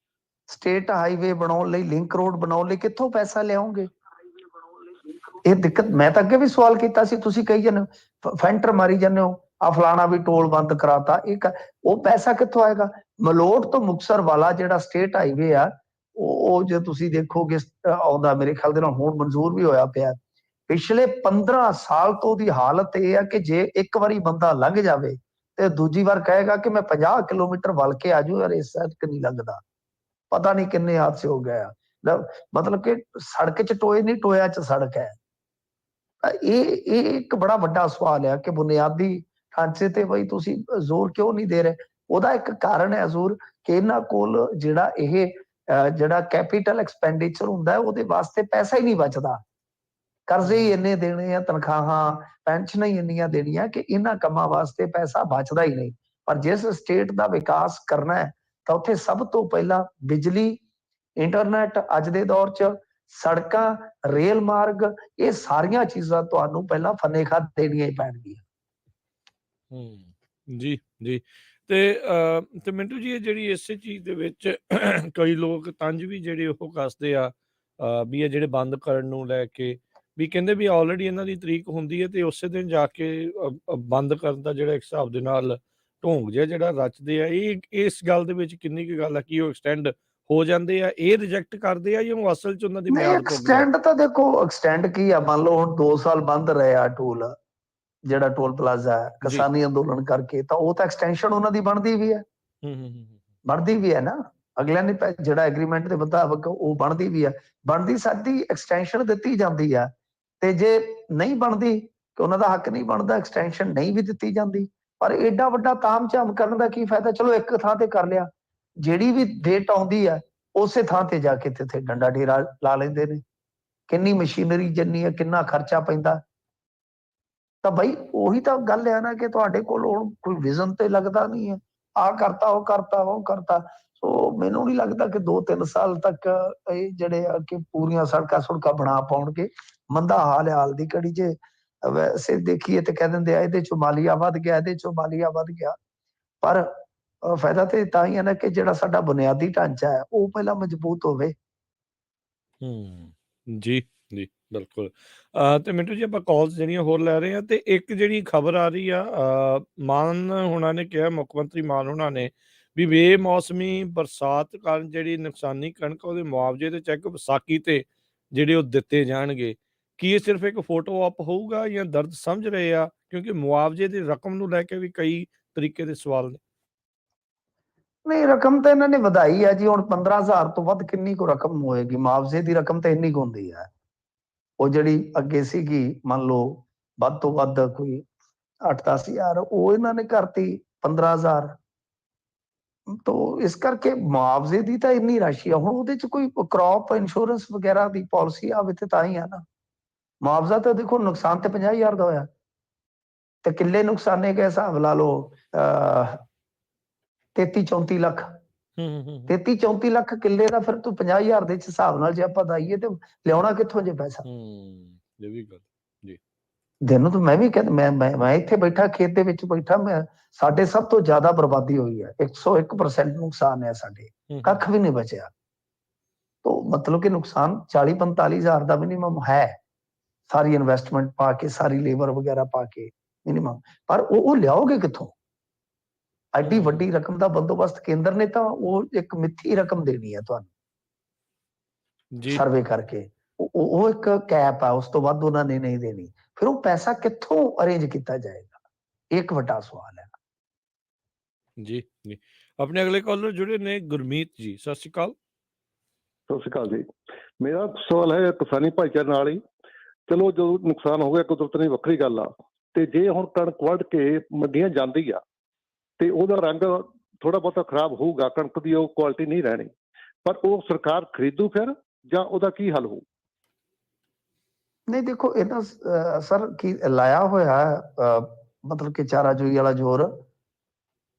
ਸਟੇਟ ਹਾਈਵੇ ਬਣਾਉਣ ਲਈ, ਲਿੰਕ ਰੋਡ ਬਣਾਉਣ ਲਈ ਕਿੱਥੋਂ ਪੈਸਾ ਲਿਆਉਂਗੇ? ਇਹ ਦਿੱਕਤ ਮੈਂ ਤਾਂ ਅੱਗੇ ਵੀ ਸਵਾਲ ਕੀਤਾ ਸੀ, ਤੁਸੀਂ ਕਹੀ ਜਾਂਦੇ ਹੋ, ਫੈਂਟਰ ਮਾਰੀ ਜਾਂਦੇ ਹੋ, ਆ ਫਲਾਣਾ ਵੀ ਟੋਲ ਬੰਦ ਕਰਾਤਾ। ਉਹ ਪੈਸਾ ਕਿੱਥੋਂ ਆਏਗਾ? ਮਲੋਟ ਤੋਂ ਮੁਕਤਸਰ ਵਾਲਾ ਜਿਹੜਾ ਸਟੇਟ ਹਾਈਵੇ ਆ, ਉਹ ਜੇ ਤੁਸੀਂ ਦੇਖੋਗੇ ਆਉਂਦਾ, ਮੇਰੇ ਖਿਆਲ ਦੇ ਨਾਲ ਹੁਣ ਮਨਜ਼ੂਰ ਵੀ ਹੋਇਆ ਪਿਆ। ਪਿਛਲੇ 15 ਸਾਲ ਤੋਂ ਦੀ ਹਾਲਤ ਇਹ ਆ ਕਿ ਜੇ ਇੱਕ ਵਾਰੀ ਬੰਦਾ ਲੰਘ ਜਾਵੇ ਤੇ ਦੂਜੀ ਵਾਰ ਕਹੇਗਾ ਕਿ ਮੈਂ 50 ਕਿਲੋਮੀਟਰ ਵਲ ਕੇ ਆਜੂ, ਯਾਰ ਇਸ ਸਾਈਡ ਨਹੀਂ ਲੰਘਦਾ। ਪਤਾ ਨਹੀਂ ਕਿੰਨੇ ਹਾਦਸੇ ਹੋ ਗਏ ਆ। ਮਤਲਬ ਕਿ ਸੜਕ 'ਚ ਟੋਏ ਨਹੀਂ, ਟੋਇਆ 'ਚ ਸੜਕ ਹੈ। ਇਹ ਇੱਕ ਬੜਾ ਵੱਡਾ ਸਵਾਲ ਹੈ ਕਿ ਬੁਨਿਆਦੀ ਢਾਂਚੇ ਤੇ ਬਈ ਤੁਸੀਂ ਜ਼ੋਰ ਕਿਉਂ ਨਹੀਂ ਦੇ ਰਹੇ? ਉਹਦਾ ਇੱਕ ਕਾਰਨ ਹੈ ਜ਼ੋਰ ਕਿ ਇਹਨਾਂ ਕੋਲ ਜਿਹੜਾ ਇਹ ਜਿਹੜਾ ਕੈਪੀਟਲ ਐਕਸਪੈਂਡੀਚਰ ਹੁੰਦਾ ਹੈ, ਉਹਦੇ ਵਾਸਤੇ ਪੈਸਾ ਹੀ ਨਹੀਂ ਬਚਦਾ। ਕਰਜ਼ੇ ਹੀ ਇੰਨੇ ਦੇਣੇ ਆ, ਤਨਖਾਹਾਂ ਪੈਨਸ਼ਨਾਂ ਹੀ ਇੰਨੀਆਂ ਦੇਣੀਆਂ ਕਿ ਇਹਨਾਂ ਕੰਮਾਂ ਵਾਸਤੇ ਪੈਸਾ ਬਚਦਾ ਹੀ ਨਹੀਂ। ਪਰ ਜਿਸ ਸਟੇਟ ਦਾ ਵਿਕਾਸ ਕਰਨਾ ਹੈ ਤਾਂ ਉੱਥੇ ਸਭ ਤੋਂ ਪਹਿਲਾਂ ਬਿਜਲੀ, ਇੰਟਰਨੈਟ, ਅੱਜ ਦੇ ਦੌਰ 'ਚ ਸੜਕਾਂ, ਰੇਲ ਮਾਰਗ, ਇਹ ਸਾਰੀਆਂ ਚੀਜ਼ਾਂ ਤੁਹਾਨੂੰ ਪਹਿਲਾਂ ਫੰਨੇ ਖਾਦ ਦੇਣੀਆਂ ਹੀ ਪੈਣਗੀਆਂ। ਜੀ ਜੀ। ਤੇ ਮਿੰਟੂ ਜੀ, ਇਹ ਜਿਹੜੀ ਇਸੇ ਚੀਜ਼ ਦੇ ਵਿੱਚ ਕਈ ਲੋਕ ਤੰਜ ਵੀ ਜਿਹੜੇ ਉਹ ਕੱਸਦੇ ਆ ਵੀ ਇਹ ਜਿਹੜੇ ਬੰਦ ਕਰਨ ਨੂੰ ਲੈ ਕੇ, ਵੀ ਕਹਿੰਦੇ ਵੀ ਆਲਰੇਡੀ ਇਹਨਾਂ ਦੀ ਤਰੀਕ ਹੁੰਦੀ ਹੈ ਤੇ ਉਸੇ ਦਿਨ ਜਾ ਕੇ ਬੰਦ ਕਰਨ ਦਾ ਜਿਹੜਾ ਇੱਕ ਹਿਸਾਬ ਦੇ ਨਾਲ ਢੋਂਗ ਜਿਹਾ ਜਿਹੜਾ ਰਚਦੇ ਆ। ਇਹ ਇਸ ਗੱਲ ਦੇ ਵਿੱਚ ਕਿੰਨੀ ਕੁ ਗੱਲ ਆ ਕਿ ਉਹ ਐਕਸਟੈਂਡ ਹੋ ਜਾਂਦੇ ਆ, ਇਹ ਰਿਜੈਕਟ ਕਰਦੇ ਆ, ਜਾਂ ਉਹ ਅਸਲ 'ਚ ਉਹਨਾਂ ਦੀ ਨਹੀਂ, ਮਿਆਦ ਪੁੱਗ ਐਕਸਟੈਂਡ ਤਾਂ ਦੇਖੋ, ਐਕਸਟੈਂਡ ਕੀ ਆ, ਮੰਨ ਲਓ ਹੁਣ 2 ਸਾਲ ਬੰਦ ਰਿਹਾ ਟੋਲ, ਜਿਹੜਾ ਟੋਲ ਪਲਾਜ਼ਾ ਹੈ ਕਿਸਾਨੀ ਅੰਦੋਲਨ ਕਰਕੇ, ਤਾਂ ਉਹ ਤਾਂ ਐਕਸਟੈਂਸ਼ਨ ਉਹਨਾਂ ਦੀ ਬਣਦੀ ਵੀ ਹੈ। ਬਣਦੀ ਵੀ ਹੈ ਨਾ, ਅਗਲਿਆਂ ਨੇ ਜਿਹੜਾ ਐਗਰੀਮੈਂਟ ਦੇ ਮੁਤਾਬਕ ਉਹ ਬਣਦੀ ਵੀ ਹੈ। ਬਣਦੀ ਸਾਡੀ ਐਕਸਟੈਂਸ਼ਨ ਦਿੱਤੀ ਜਾਂਦੀ ਆ। ਤੇ ਜੇ ਨਹੀਂ ਬਣਦੀ ਕਿ ਉਹਨਾਂ ਦਾ ਹੱਕ ਨਹੀਂ ਬਣਦਾ, ਐਕਸਟੈਂਸ਼ਨ ਨਹੀਂ ਵੀ ਦਿੱਤੀ ਜਾਂਦੀ। ਪਰ ਏਡਾ ਵੱਡਾ ਤਾਮ ਝਾਮ ਕਰਨ ਦਾ ਕੀ ਫਾਇਦਾ? ਚਲੋ ਇੱਕ ਥਾਂ ਤੇ ਕਰ ਲਿਆ, ਜਿਹੜੀ ਵੀ ਡੇਟ ਆਉਂਦੀ ਆ ਉਸੇ ਥਾਂ ਤੇ ਜਾ ਕੇ ਤੇ ਡੰਡਾ ਢੇਰਾ ਲਾ ਲੈਂਦੇ ਨੇ। ਕਿੰਨੀ ਮਸ਼ੀਨਰੀ ਜੰਨੀ ਹੈ, ਕਿੰਨਾ ਖਰਚਾ ਪੈਂਦਾ। ਤਾਂ ਬਈ ਉਹੀ ਤਾਂ ਗੱਲ ਹੈ ਨਾ ਕਿ ਤੁਹਾਡੇ ਕੋਲ ਹੁਣ ਕੋਈ ਵਿਜ਼ਨ ਤੇ ਲੱਗਦਾ ਨਹੀਂ ਹੈ। ਆਹ ਕਰਤਾ, ਉਹ ਕਰਤਾ, ਉਹ ਕਰਤਾ। ਸੋ ਮੈਨੂੰ ਨਹੀਂ ਲੱਗਦਾ ਕਿ 2-3 ਸਾਲ ਤੱਕ ਇਹ ਜਿਹੜੇ ਆ ਕਿ ਪੂਰੀਆਂ ਸੜਕਾਂ ਬਣਾ ਪਾਉਣਗੇ। ਮੰਦਾ ਹਾਲ ਦੀ ਘੜੀ 'ਚ ਵੈਸੇ ਦੇਖੀਏ ਤੇ ਕਹਿ ਦਿੰਦੇ ਆ ਇਹਦੇ 'ਚੋਂ ਮਾਲੀਆ ਵੱਧ ਗਿਆ, ਇਹਦੇ 'ਚੋਂ ਮਾਲੀਆ ਵੱਧ ਗਿਆ। ਪਰ ਫਾਇਦਾ ਤੇ ਤਾਂ ਹੀ ਹੈ ਨਾ ਕਿ ਜਿਹੜਾ ਸਾਡਾ ਬੁਨਿਆਦੀ ਢਾਂਚਾ ਹੈ ਉਹ ਪਹਿਲਾਂ ਮਜ਼ਬੂਤ ਹੋਵੇ। ਜੀ ਜੀ, ਬਿਲਕੁਲ। ਤੇ ਮਿੰਟੂ ਜੀ, ਆਪਾਂ ਕਾਲਸ ਜਿਹੜੀਆਂ ਹੋਰ ਲੈ ਰਹੇ ਹਾਂ, ਤੇ ਇੱਕ ਜਿਹੜੀ ਖਬਰ ਆ ਰਹੀ ਆ, ਮਾਨ ਹੋਣਾ ਨੇ ਕਿਹਾ, ਮੁੱਖ ਮੰਤਰੀ ਮਾਨ ਹੋਣਾ ਨੇ, ਵੀ ਬੇਮੌਸਮੀ ਬਰਸਾਤ ਕਾਰਨ ਜਿਹੜੀ ਨੁਕਸਾਨੀ ਕਣਕ ਉਹਦੇ ਮੁਆਵਜ਼ੇ ਦੇ ਚੈੱਕ ਵਿਸਾਖੀ ਤੇ ਜਿਹੜੇ ਉਹ ਦਿੱਤੇ ਜਾਣਗੇ। ਕੀ ਇਹ ਸਿਰਫ ਇੱਕ ਫੋਟੋ ਆਪ ਹੋਊਗਾ ਜਾਂ ਦਰਦ ਸਮਝ ਰਹੇ ਆ? ਕਿਉਂਕਿ ਮੁਆਵਜ਼ੇ ਦੀ ਰਕਮ ਨੂੰ ਲੈ ਕੇ ਵੀ ਕਈ ਤਰੀਕੇ ਦੇ ਸਵਾਲ ਨੇ। ਨਹੀਂ, ਰਕਮ ਤਾਂ ਇਹਨਾਂ ਨੇ ਵਧਾਈ ਹੈ ਜੀ। ਹੁਣ 15,000 ਤੋਂ ਵੱਧ ਕਿੰਨੀ ਕੁ ਰਕਮ ਹੋਏਗੀ? ਮੁਆਵਜ਼ੇ ਦੀ ਰਕਮ ਤਾਂ ਇੰਨੀ ਕੁ ਹੁੰਦੀ ਹੈ। ਉਹ ਜਿਹੜੀ ਅੱਗੇ ਸੀਗੀ, ਮੰਨ ਲਓ ਵੱਧ ਤੋਂ ਵੱਧ ਕੋਈ 8-10 ਹਜ਼ਾਰ, ਉਹ ਇਹਨਾਂ ਨੇ ਕਰਤੀ 15,000। ਤੋ ਇਸ ਕਰਕੇ ਮੁਆਵਜ਼ੇ ਦੀ ਤਾਂ ਇੰਨੀ ਰਾਸ਼ੀ ਆ। ਹੁਣ ਉਹਦੇ 'ਚ ਕੋਈ ਕ੍ਰੌਪ ਇੰਸ਼ੋਰੈਂਸ ਵਗੈਰਾ ਦੀ ਪਾਲਿਸੀ ਆਵੇ ਤੇ ਤਾਂ ਹੀ ਆ ਨਾ। ਮੁਆਵਜ਼ਾ ਤਾਂ ਦੇਖੋ, ਨੁਕਸਾਨ ਤੇ 50,000 ਦਾ ਹੋਇਆ ਤੇ ਕਿੱਲੇ ਨੁਕਸਾਨੇ ਕੇ ਹਿਸਾਬ ਲਾ ਲਓ 33-34 ਲੱਖ। 33-34 ਲੱਖ ਕਿੱਲੇ ਦਾ, ਫਿਰ ਤੂੰ 50,000 ਦੇ ਹਿਸਾਬ ਨਾਲ ਜੇ ਆਪਾਂ ਦਈਏ ਤੇ ਲਿਆਉਣਾ ਕਿੱਥੋਂ ਜੇ ਪੈਸਾ? ਇਹ ਵੀ ਗੱਲ ਜੀ। ਦਿਨ ਤੋਂ ਮੈਂ ਵੀ ਕਹਿੰਦਾ, ਮੈਂ ਇੱਥੇ ਬੈਠਾ, ਖੇਤ ਦੇ ਵਿੱਚ ਬੈਠਾ, ਮੈਂ ਸਾਡੇ ਸਭ ਤੋਂ ਜ਼ਿਆਦਾ ਬਰਬਾਦੀ ਹੋਈ ਹੈ। 101% ਨੁਕਸਾਨ ਹੈ ਸਾਡੇ, ਕੱਖ ਵੀ ਨਹੀਂ ਬਚਿਆ। तो मतलब कि नुकसान 40-45 हज़ार का मिनिमम है, सारी इन्वेस्टमेंट पा के, सारी लेबर वगैरह पा के मिनिमम। पर वो लियाओगे कित्थों? एडी वड्डी रकम का बंदोबस्त केंद्र ने तो वो एक मिथी रकम देनी है तुहानू सर्वे करके, वो एक कैप है, उस तो बाद उन्होंने नहीं देनी। फिर वो पैसा कित्थों अरेंज किया जाएगा, एक वड्डा सवाल है। जी जी, अपने अगले कॉलर जुड़े ने गुरमीत जी, सत श्री अकाल। ਸਤਿ ਸ਼੍ਰੀ ਅਕਾਲ ਜੀ। ਮੇਰਾ ਸਵਾਲ ਹੈ ਕਿਸਾਨੀ ਭਾਈਚਾਰੇ ਨਾਲ ਹੀ। ਚਲੋ ਜੋ ਨੁਕਸਾਨ ਹੋ ਗਿਆ ਕੁਦਰਤ ਦੀ ਵੱਖਰੀ ਗੱਲ ਆ, ਤੇ ਜੇ ਹੁਣ ਕਣਕ ਵੱਢ ਕੇ ਮੰਡੀਆਂ ਜਾਂਦੀ ਆ ਤੇ ਉਹਦਾ ਰੰਗ ਥੋੜਾ ਬਹੁਤਾ ਖਰਾਬ ਹੋਊਗਾ, ਕਣਕ ਦੀ ਉਹ ਕੁਆਲਿਟੀ ਨਹੀਂ ਰਹਿਣੀ, ਪਰ ਉਹ ਸਰਕਾਰ ਖਰੀਦੂ ਫਿਰ, ਜਾਂ ਉਹਦਾ ਕੀ ਹੱਲ ਹੋਊ? ਨਹੀਂ ਦੇਖੋ ਇਹ ਤਾਂ ਸਰ ਕੀ ਲਾਇਆ ਹੋਇਆ ਮਤਲਬ ਕਿ ਚਾਰਾਜੋਈ ਵਾਲਾ ਜ਼ੋਰ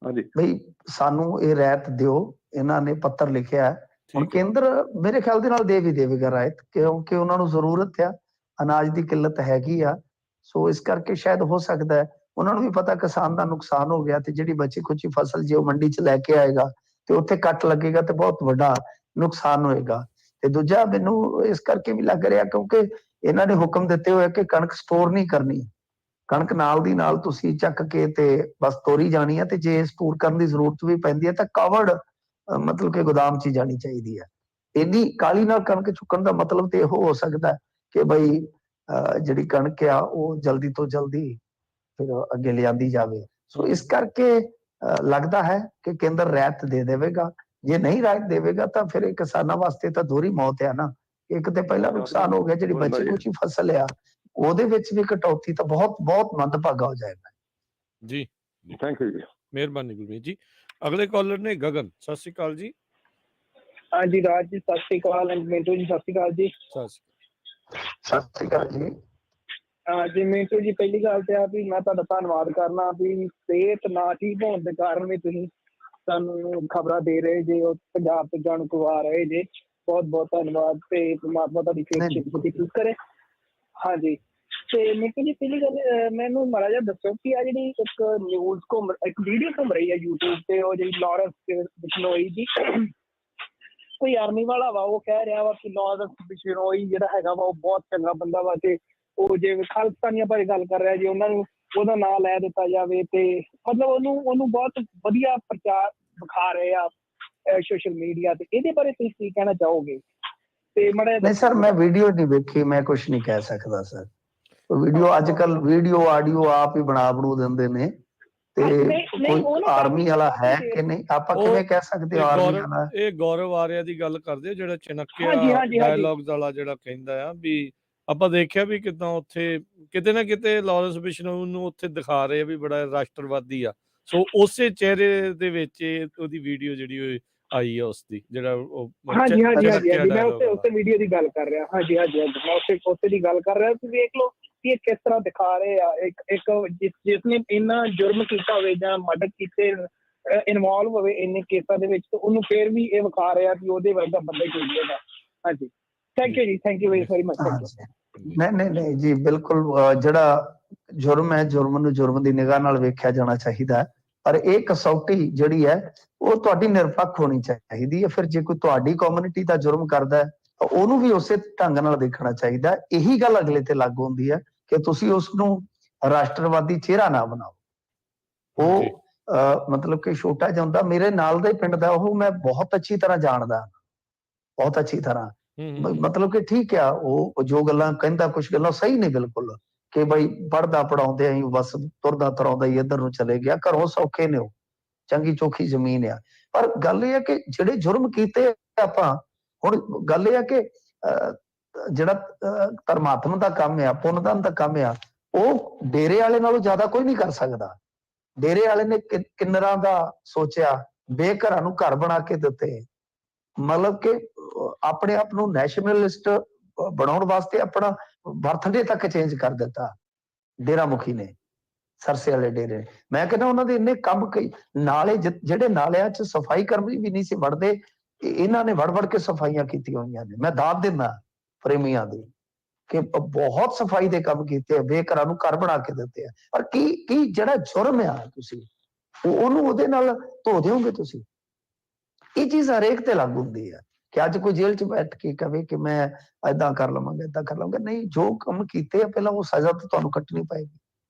ਹਾਂਜੀ ਬਈ ਸਾਨੂੰ ਇਹ ਰਾਇਤ ਦਿਓ। ਇਹਨਾਂ ਨੇ ਪੱਤਰ ਲਿਖਿਆ ਹੁਣ ਠੀਕ ਹੈ ਕੇਂਦਰ ਮੇਰੇ ਖਿਆਲ ਦੇ ਨਾਲ ਦੇ ਵੀ ਦੇਵੇਗਾ ਰਾਇਤ ਕਿਉਂਕਿ ਉਹਨਾਂ ਨੂੰ ਜ਼ਰੂਰਤ ਆ, ਅਨਾਜ ਦੀ ਕਿੱਲਤ ਹੈਗੀ ਆ। ਸੋ ਇਸ ਕਰਕੇ ਸ਼ਾਇਦ ਹੋ ਸਕਦਾ ਹੈ ਉਹਨਾਂ ਨੂੰ ਵੀ ਪਤਾ ਕਿਸਾਨ ਦਾ ਨੁਕਸਾਨ ਹੋ ਗਿਆ ਤੇ ਜਿਹੜੀ ਬਚੀ ਖੁਚੀ ਫਸਲ ਜੇ ਉਹ ਮੰਡੀ 'ਚ ਲੈ ਕੇ ਆਏਗਾ ਤੇ ਉੱਥੇ ਕੱਟ ਲੱਗੇਗਾ ਤੇ ਬਹੁਤ ਵੱਡਾ ਨੁਕਸਾਨ ਹੋਏਗਾ। ਤੇ ਦੂਜਾ ਮੈਨੂੰ ਇਸ ਕਰਕੇ ਵੀ ਲੱਗ ਰਿਹਾ ਕਿਉਂਕਿ ਇਹਨਾਂ ਨੇ ਹੁਕਮ ਦਿੱਤੇ ਹੋਏ ਕਿ ਕਣਕ ਸਟੋਰ ਨਹੀਂ ਕਰਨੀ, ਕਣਕ ਨਾਲ ਦੀ ਨਾਲ ਤੁਸੀਂ ਚੱਕ ਕੇ ਤੇ ਬਸ ਤੋਰੀ ਜਾਣੀ ਹੈ ਤੇ ਜੇ ਸਟੋਰ ਕਰਨ ਦੀ ਜ਼ਰੂਰਤ ਵੀ ਪੈਂਦੀ ਹੈ ਤਾਂ ਕਵਰਡ ਮਤਲਬ ਕਿ ਗੋਦਾਮ 'ਚ ਹੀ ਜਾਣੀ ਚਾਹੀਦੀ ਹੈ। ਇੰਨੀ ਕਾਲੀ ਨਾਲ ਕਣਕ ਚੁੱਕਣ ਦਾ ਮਤਲਬ ਤੇ ਇਹੋ ਹੋ ਸਕਦਾ ਹੈ ਕਿ ਬਈ ਜਿਹੜੀ ਕਣਕ ਆ ਉਹ ਜਲਦੀ ਤੋਂ ਜਲਦੀ ਫਿਰ ਅੱਗੇ ਲਿਆਂਦੀ ਜਾਵੇ। ਸੋ ਇਸ ਕਰਕੇ ਲੱਗਦਾ ਹੈ ਕਿ ਕੇਂਦਰ ਰਾਇਤ ਦੇ ਦੇਵੇਗਾ। ਜੇ ਨਹੀਂ ਰਾਇਤ ਦੇਵੇਗਾ ਤਾਂ ਫਿਰ ਇਹ ਕਿਸਾਨਾਂ ਵਾਸਤੇ ਤਾਂ ਦੋਹਰੀ ਮੌਤ ਆ ਨਾ। ਇੱਕ ਤੇ ਪਹਿਲਾ ਨੁਕਸਾਨ ਹੋ ਗਿਆ, ਜਿਹੜੀ ਬਚੀ ਖੁਚੀ ਫਸਲ ਆ ਉਹਦੇ ਵਿੱਚ ਵੀ ਕਟੌਤੀ ਤਾਂ ਬਹੁਤ ਬਹੁਤ ਮੰਦਭਾਗਾ ਹੋ ਜਾਏਗਾ। ਜੀ ਥੈਂਕ ਯੂ ਜੀ। ਮਿਹਰਬਾਨੀ ਗੁਰਮੀਤ ਜੀ। ਅਗਲੇ ਕਾਲਰ ਨੇ ਗਗਨ। ਸਤਿ ਸ਼੍ਰੀ ਅਕਾਲ ਜੀ। ਹਾਂਜੀ ਰਾਜ ਜੀ ਸਤਿ ਸ਼੍ਰੀ ਅਕਾਲ, ਮਿੰਟੂ ਜੀ ਸਤਿ ਸ਼੍ਰੀ ਅਕਾਲ ਜੀ। ਸਤਿ ਸ਼੍ਰੀ ਸਤਿ ਸ਼੍ਰੀ ਅਕਾਲ ਜੀ। ਜੀ ਮਿੰਟੂ ਜੀ, ਪਹਿਲੀ ਗੱਲ ਤੇ ਆ ਵੀ ਮੈਂ ਤੁਹਾਡਾ ਧੰਨਵਾਦ ਕਰਨਾ ਵੀ ਸਿਹਤ ਨਾ ਠੀਕ ਹੋਣ ਦੇ ਕਾਰਨ ਵੀ ਤੁਸੀਂ ਸਾਨੂੰ ਖਬਰਾਂ ਦੇ ਰਹੇ ਜੇ, ਉਹ ਪੰਜਾਬ ਤੋਂ ਜਾਣੂ ਕਰਵਾ ਰਹੇ ਜੇ। ਬਹੁਤ ਬਹੁਤ ਧੰਨਵਾਦ ਤੇ ਪਰਮਾਤਮਾ ਤੁਹਾਡੀ ਸਿਹਤ ਠੀਕ ਕਰੇ। ਹਾਂਜੀ ਤੇ ਮਿੰਟੂ ਜੀ, ਪਹਿਲੀ ਗੱਲ ਮੈਨੂੰ ਮਾੜਾ ਜਿਹਾ ਦੱਸੋ ਕਿ ਆ ਜਿਹੜੀ ਇੱਕ ਨਿਊਜ਼ ਇੱਕ ਵੀਡੀਓ ਘੁੰਮ ਰਹੀ ਹੈ YouTube ਤੇ, ਉਹ ਜਿਹੜੀ ਲਾਰੈਂਸ ਬਿਸ਼ਨੋਈ ਦੀ ਕੋਈ ਆਰਮੀ ਵਾਲਾ ਵਾ, ਉਹ ਕਹਿ ਰਿਹਾ ਵਾ ਕਿ ਲਾਰੈਂਸ ਬਿਸ਼ਨੋਈ ਜਿਹੜਾ ਹੈਗਾ ਵਾ ਉਹ ਬਹੁਤ ਚੰਗਾ ਬੰਦਾ ਵਾ ਤੇ ਉਹ ਜੇ ਖਾਲਿਸਤਾਨੀਆਂ ਬਾਰੇ ਗੱਲ ਕਰ ਰਿਹਾ ਜੇ ਉਹਨਾਂ ਨੂੰ ਉਹਦਾ ਨਾਂ ਲੈ ਦਿੱਤਾ ਜਾਵੇ ਤੇ ਮਤਲਬ ਉਹਨੂੰ ਬਹੁਤ ਵਧੀਆ ਪ੍ਰਚਾਰ ਵਿਖਾ ਰਹੇ ਆ ਸੋਸ਼ਲ ਮੀਡੀਆ ਤੇ। ਇਹਦੇ ਬਾਰੇ ਤੁਸੀਂ ਕੀ ਕਹਿਣਾ ਚਾਹੋਗੇ? ਤੇ ਮਾੜਾ ਨਹੀਂ ਸਰ, ਮੈਂ ਵੀਡੀਓ ਨਹੀਂ ਵੇਖੀ, ਮੈਂ ਕੁਝ ਨਹੀਂ ਕਹਿ ਸਕਦਾ ਸਰ। ਵੀਡੀਓ ਅੱਜ ਕੱਲ ਵੀਡੀਓ ਆਡੀਓ ਆਪ ਹੀ ਬਣੂ ਦਿੰਦੇ ਨੇ ਤੇ ਕੋਈ ਆਰਮੀ ਵਾਲਾ ਹੈ ਕਿ ਨਹੀਂ ਆਪਾਂ ਕਿਵੇਂ ਕਹਿ ਸਕਦੇ ਆਰਮੀ ਵਾਲਾ? ਇਹ ਗੌਰਵ ਆਰਿਆ ਦੀ ਗੱਲ ਕਰਦੇ ਜਿਹੜਾ ਚਨਕਿਆ ਡਾਇਲੌਗਸ ਵਾਲਾ ਜਿਹੜਾ ਕਹਿੰਦਾ ਆ ਵੀ ਆਪਾਂ ਦੇਖਿਆ ਵੀ ਕਿਦਾਂ ਉੱਥੇ ਕਿਤੇ ਨਾ ਕਿਤੇ ਲਾਰੈਂਸ ਬਿਸ਼ਨੋਈ ਨੂੰ ਉੱਥੇ ਦਿਖਾ ਰਹੇ ਆ ਵੀ ਬੜਾ ਰਾਸ਼ਟਰਵਾਦੀ ਆ। ਸੋ ਉਸੇ ਚਿਹਰੇ ਦੇ ਵਿੱਚ ਉਹਦੀ ਵੀਡੀਓ ਜਿਹੜੀ ਆਈ ਆ ਉਸਦੀ ਜਿਹੜਾ ਹਾਂਜੀ ਮੈਂ ਉਸੇ ਵੀਡੀਓ ਦੀ ਗੱਲ ਕਰ ਰਿਹਾ। ਹਾਂਜੀ ਮੈਂ ਉਸੇ ਦੀ ਗੱਲ ਕਰ ਰਿਹਾ। ਤੁਸੀਂ ਵੇਖ ਲਓ ਕਿ ਇਹ ਕਿਸ ਤਰ੍ਹਾਂ ਦਿਖਾ ਰਹੇ ਆ ਇੱਕ ਜਿਸਨੇ ਇੰਨਾ ਜੁਰਮ ਕੀਤਾ ਹੋਵੇ ਜਾਂ ਮਰਡਰ ਕੀਤੇ ਇਨਵੋਲਵ ਹੋਵੇ ਇੰਨੇ ਕੇਸਾਂ ਦੇ ਵਿੱਚ, ਤੇ ਉਹਨੂੰ ਫੇਰ ਵੀ ਇਹ ਵਿਖਾ ਰਿਹਾ ਕਿ ਉਹਦੇ ਵਰਗਾ ਬੰਦਾ ਕੋਈ ਨਹੀਂ ਹੈਗਾ। ਹਾਂਜੀ ਥੈਂਕ ਯੂ ਜੀ, ਥੈਂਕ ਯੂ ਵੈਰੀ ਮਚ। ਨਹੀਂ ਜੀ ਬਿਲਕੁਲ, ਜਿਹੜਾ ਜੁਰਮ ਹੈ ਜੁਰਮ ਨੂੰ ਜੁਰਮ ਦੀ ਨਿਗਾਹ ਨਾਲ ਵੇਖਿਆ ਜਾਣਾ ਚਾਹੀਦਾ ਹੈ, ਪਰ ਇਹ ਕਸੌਟੀ ਜਿਹੜੀ ਹੈ ਉਹ ਤੁਹਾਡੀ ਨਿਰਪੱਖ ਹੋਣੀ ਚਾਹੀਦੀ ਹੈ। ਫਿਰ ਜੇ ਕੋਈ ਤੁਹਾਡੀ ਕਮਿਊਨਿਟੀ ਦਾ ਜੁਰਮ ਕਰਦਾ ਹੈ ਤਾਂ ਉਹਨੂੰ ਵੀ ਉਸੇ ਢੰਗ ਨਾਲ ਦੇਖਣਾ ਚਾਹੀਦਾ ਹੈ। ਇਹੀ ਗੱਲ ਅਗਲੇ ਤੇ ਲਾਗੂ ਹੁੰਦੀ ਹੈ ਕਿ ਤੁਸੀਂ ਉਸ ਨੂੰ ਰਾਸ਼ਟਰਵਾਦੀ ਚਿਹਰਾ ਨਾ ਬਣਾਓ। ਉਹ ਮਤਲਬ ਕਿ ਛੋਟਾ ਜਿਹਾ ਹੁੰਦਾ, ਮੇਰੇ ਨਾਲ ਦੇ ਪਿੰਡ ਦਾ ਉਹ ਮੈਂ ਬਹੁਤ ਅੱਛੀ ਤਰ੍ਹਾਂ ਜਾਣਦਾ, ਬਹੁਤ ਅੱਛੀ ਤਰ੍ਹਾਂ। ਮਤਲਬ ਕਿ ਠੀਕ ਆ, ਉਹ ਜੋ ਗੱਲਾਂ ਕਹਿੰਦਾ ਕੁਝ ਗੱਲਾਂ ਸਹੀ ਨੇ ਬਿਲਕੁਲ, ਕਿ ਬਈ ਪੜ੍ਹਦਾ ਪੜਾਉਂਦੇ ਅਸੀਂ ਬਸ ਤੁਰਦਾ ਤੁਰਾਉਂਦਾ ਹੀ ਇੱਧਰ ਨੂੰ ਚਲੇ ਗਿਆ। ਘਰੋਂ ਸੌਖੇ ਨੇ, ਉਹ ਚੰਗੀ ਚੋਖੀ ਜ਼ਮੀਨ ਆ। ਪਰ ਗੱਲ ਇਹ ਹੈ ਕਿ ਜਿਹੜੇ ਜੁਰਮ ਕੀਤੇ ਆਪਾਂ, ਹੁਣ ਗੱਲ ਇਹ ਹੈ ਕਿ ਜਿਹੜਾ ਧਰਮਾਤਮਾ ਦਾ ਕੰਮ ਆ, ਪੁੰਨਦਾਨ ਦਾ ਕੰਮ ਆ, ਉਹ ਡੇਰੇ ਵਾਲੇ ਨਾਲੋਂ ਜ਼ਿਆਦਾ ਕੋਈ ਨਹੀਂ ਕਰ ਸਕਦਾ। ਡੇਰੇ ਵਾਲੇ ਨੇ ਕਿੰਨਰਾਂ ਦਾ ਸੋਚਿਆ, ਬੇਘਰਾਂ ਨੂੰ ਘਰ ਬਣਾ ਕੇ ਦਿੱਤੇ, ਮਤਲਬ ਕਿ ਆਪਣੇ ਆਪ ਨੂੰ ਨੈਸ਼ਨਲਿਸਟ ਬਣਾਉਣ ਵਾਸਤੇ ਆਪਣਾ ਬਰਥਡੇ ਤੱਕ ਚੇਂਜ ਕਰ ਦਿੱਤਾ ਡੇਰਾ ਮੁਖੀ ਨੇ, ਸਰਸੇ ਵਾਲੇ ਡੇਰੇ। ਮੈਂ ਕਹਿੰਦਾ ਉਹਨਾਂ ਦੇ ਇੰਨੇ ਕੰਮ ਕਈ ਨਾਲੇ ਜਿਹੜੇ ਨਾਲਿਆਂ 'ਚ ਸਫਾਈ ਕਰਮੀ ਵੀ ਨਹੀਂ ਸੀ ਵੜਦੇ, ਇਹਨਾਂ ਨੇ ਵੜ ਕੇ ਸਫਾਈਆਂ ਕੀਤੀਆਂ ਹੋਈਆਂ ਨੇ। ਮੈਂ ਦਾਤ ਦਿੰਦਾ ਪ੍ਰੇਮੀਆਂ ਦੀ ਕਿ ਬਹੁਤ ਸਫਾਈ ਦੇ ਕੰਮ ਕੀਤੇ ਆ, ਬੇਘਰਾਂ ਨੂੰ ਘਰ ਬਣਾ ਕੇ ਦਿੱਤੇ ਆ। ਪਰ ਕੀ ਜਿਹੜਾ ਜੁਰਮ ਆ ਤੁਸੀਂ ਉਹਨੂੰ ਉਹਦੇ ਨਾਲ ਧੋ ਦਿਓਗੇ ਤੁਸੀਂ? ਇਹ ਚੀਜ਼ ਹਰੇਕ ਤੇ ਲਾਗੂ ਹੁੰਦੀ ਹੈ ਕਿ ਅੱਜ ਕੋਈ ਜੇਲ੍ਹ 'ਚ ਬੈਠ ਕੇ ਕਵੇ ਕਿ ਮੈਂ ਏਦਾਂ ਕਰ ਲਵਾਂਗਾ ਏਦਾਂ ਕਰ ਲਵਾਂਗਾ। ਨਹੀਂ, ਜੋ ਕੰਮ ਕੀਤੇ ਆ ਪਹਿਲਾਂ ਉਹ ਸਜ਼ਾ ਤਾਂ ਤੁਹਾਨੂੰ ਕੱਟਣੀ ਪਏਗੀ।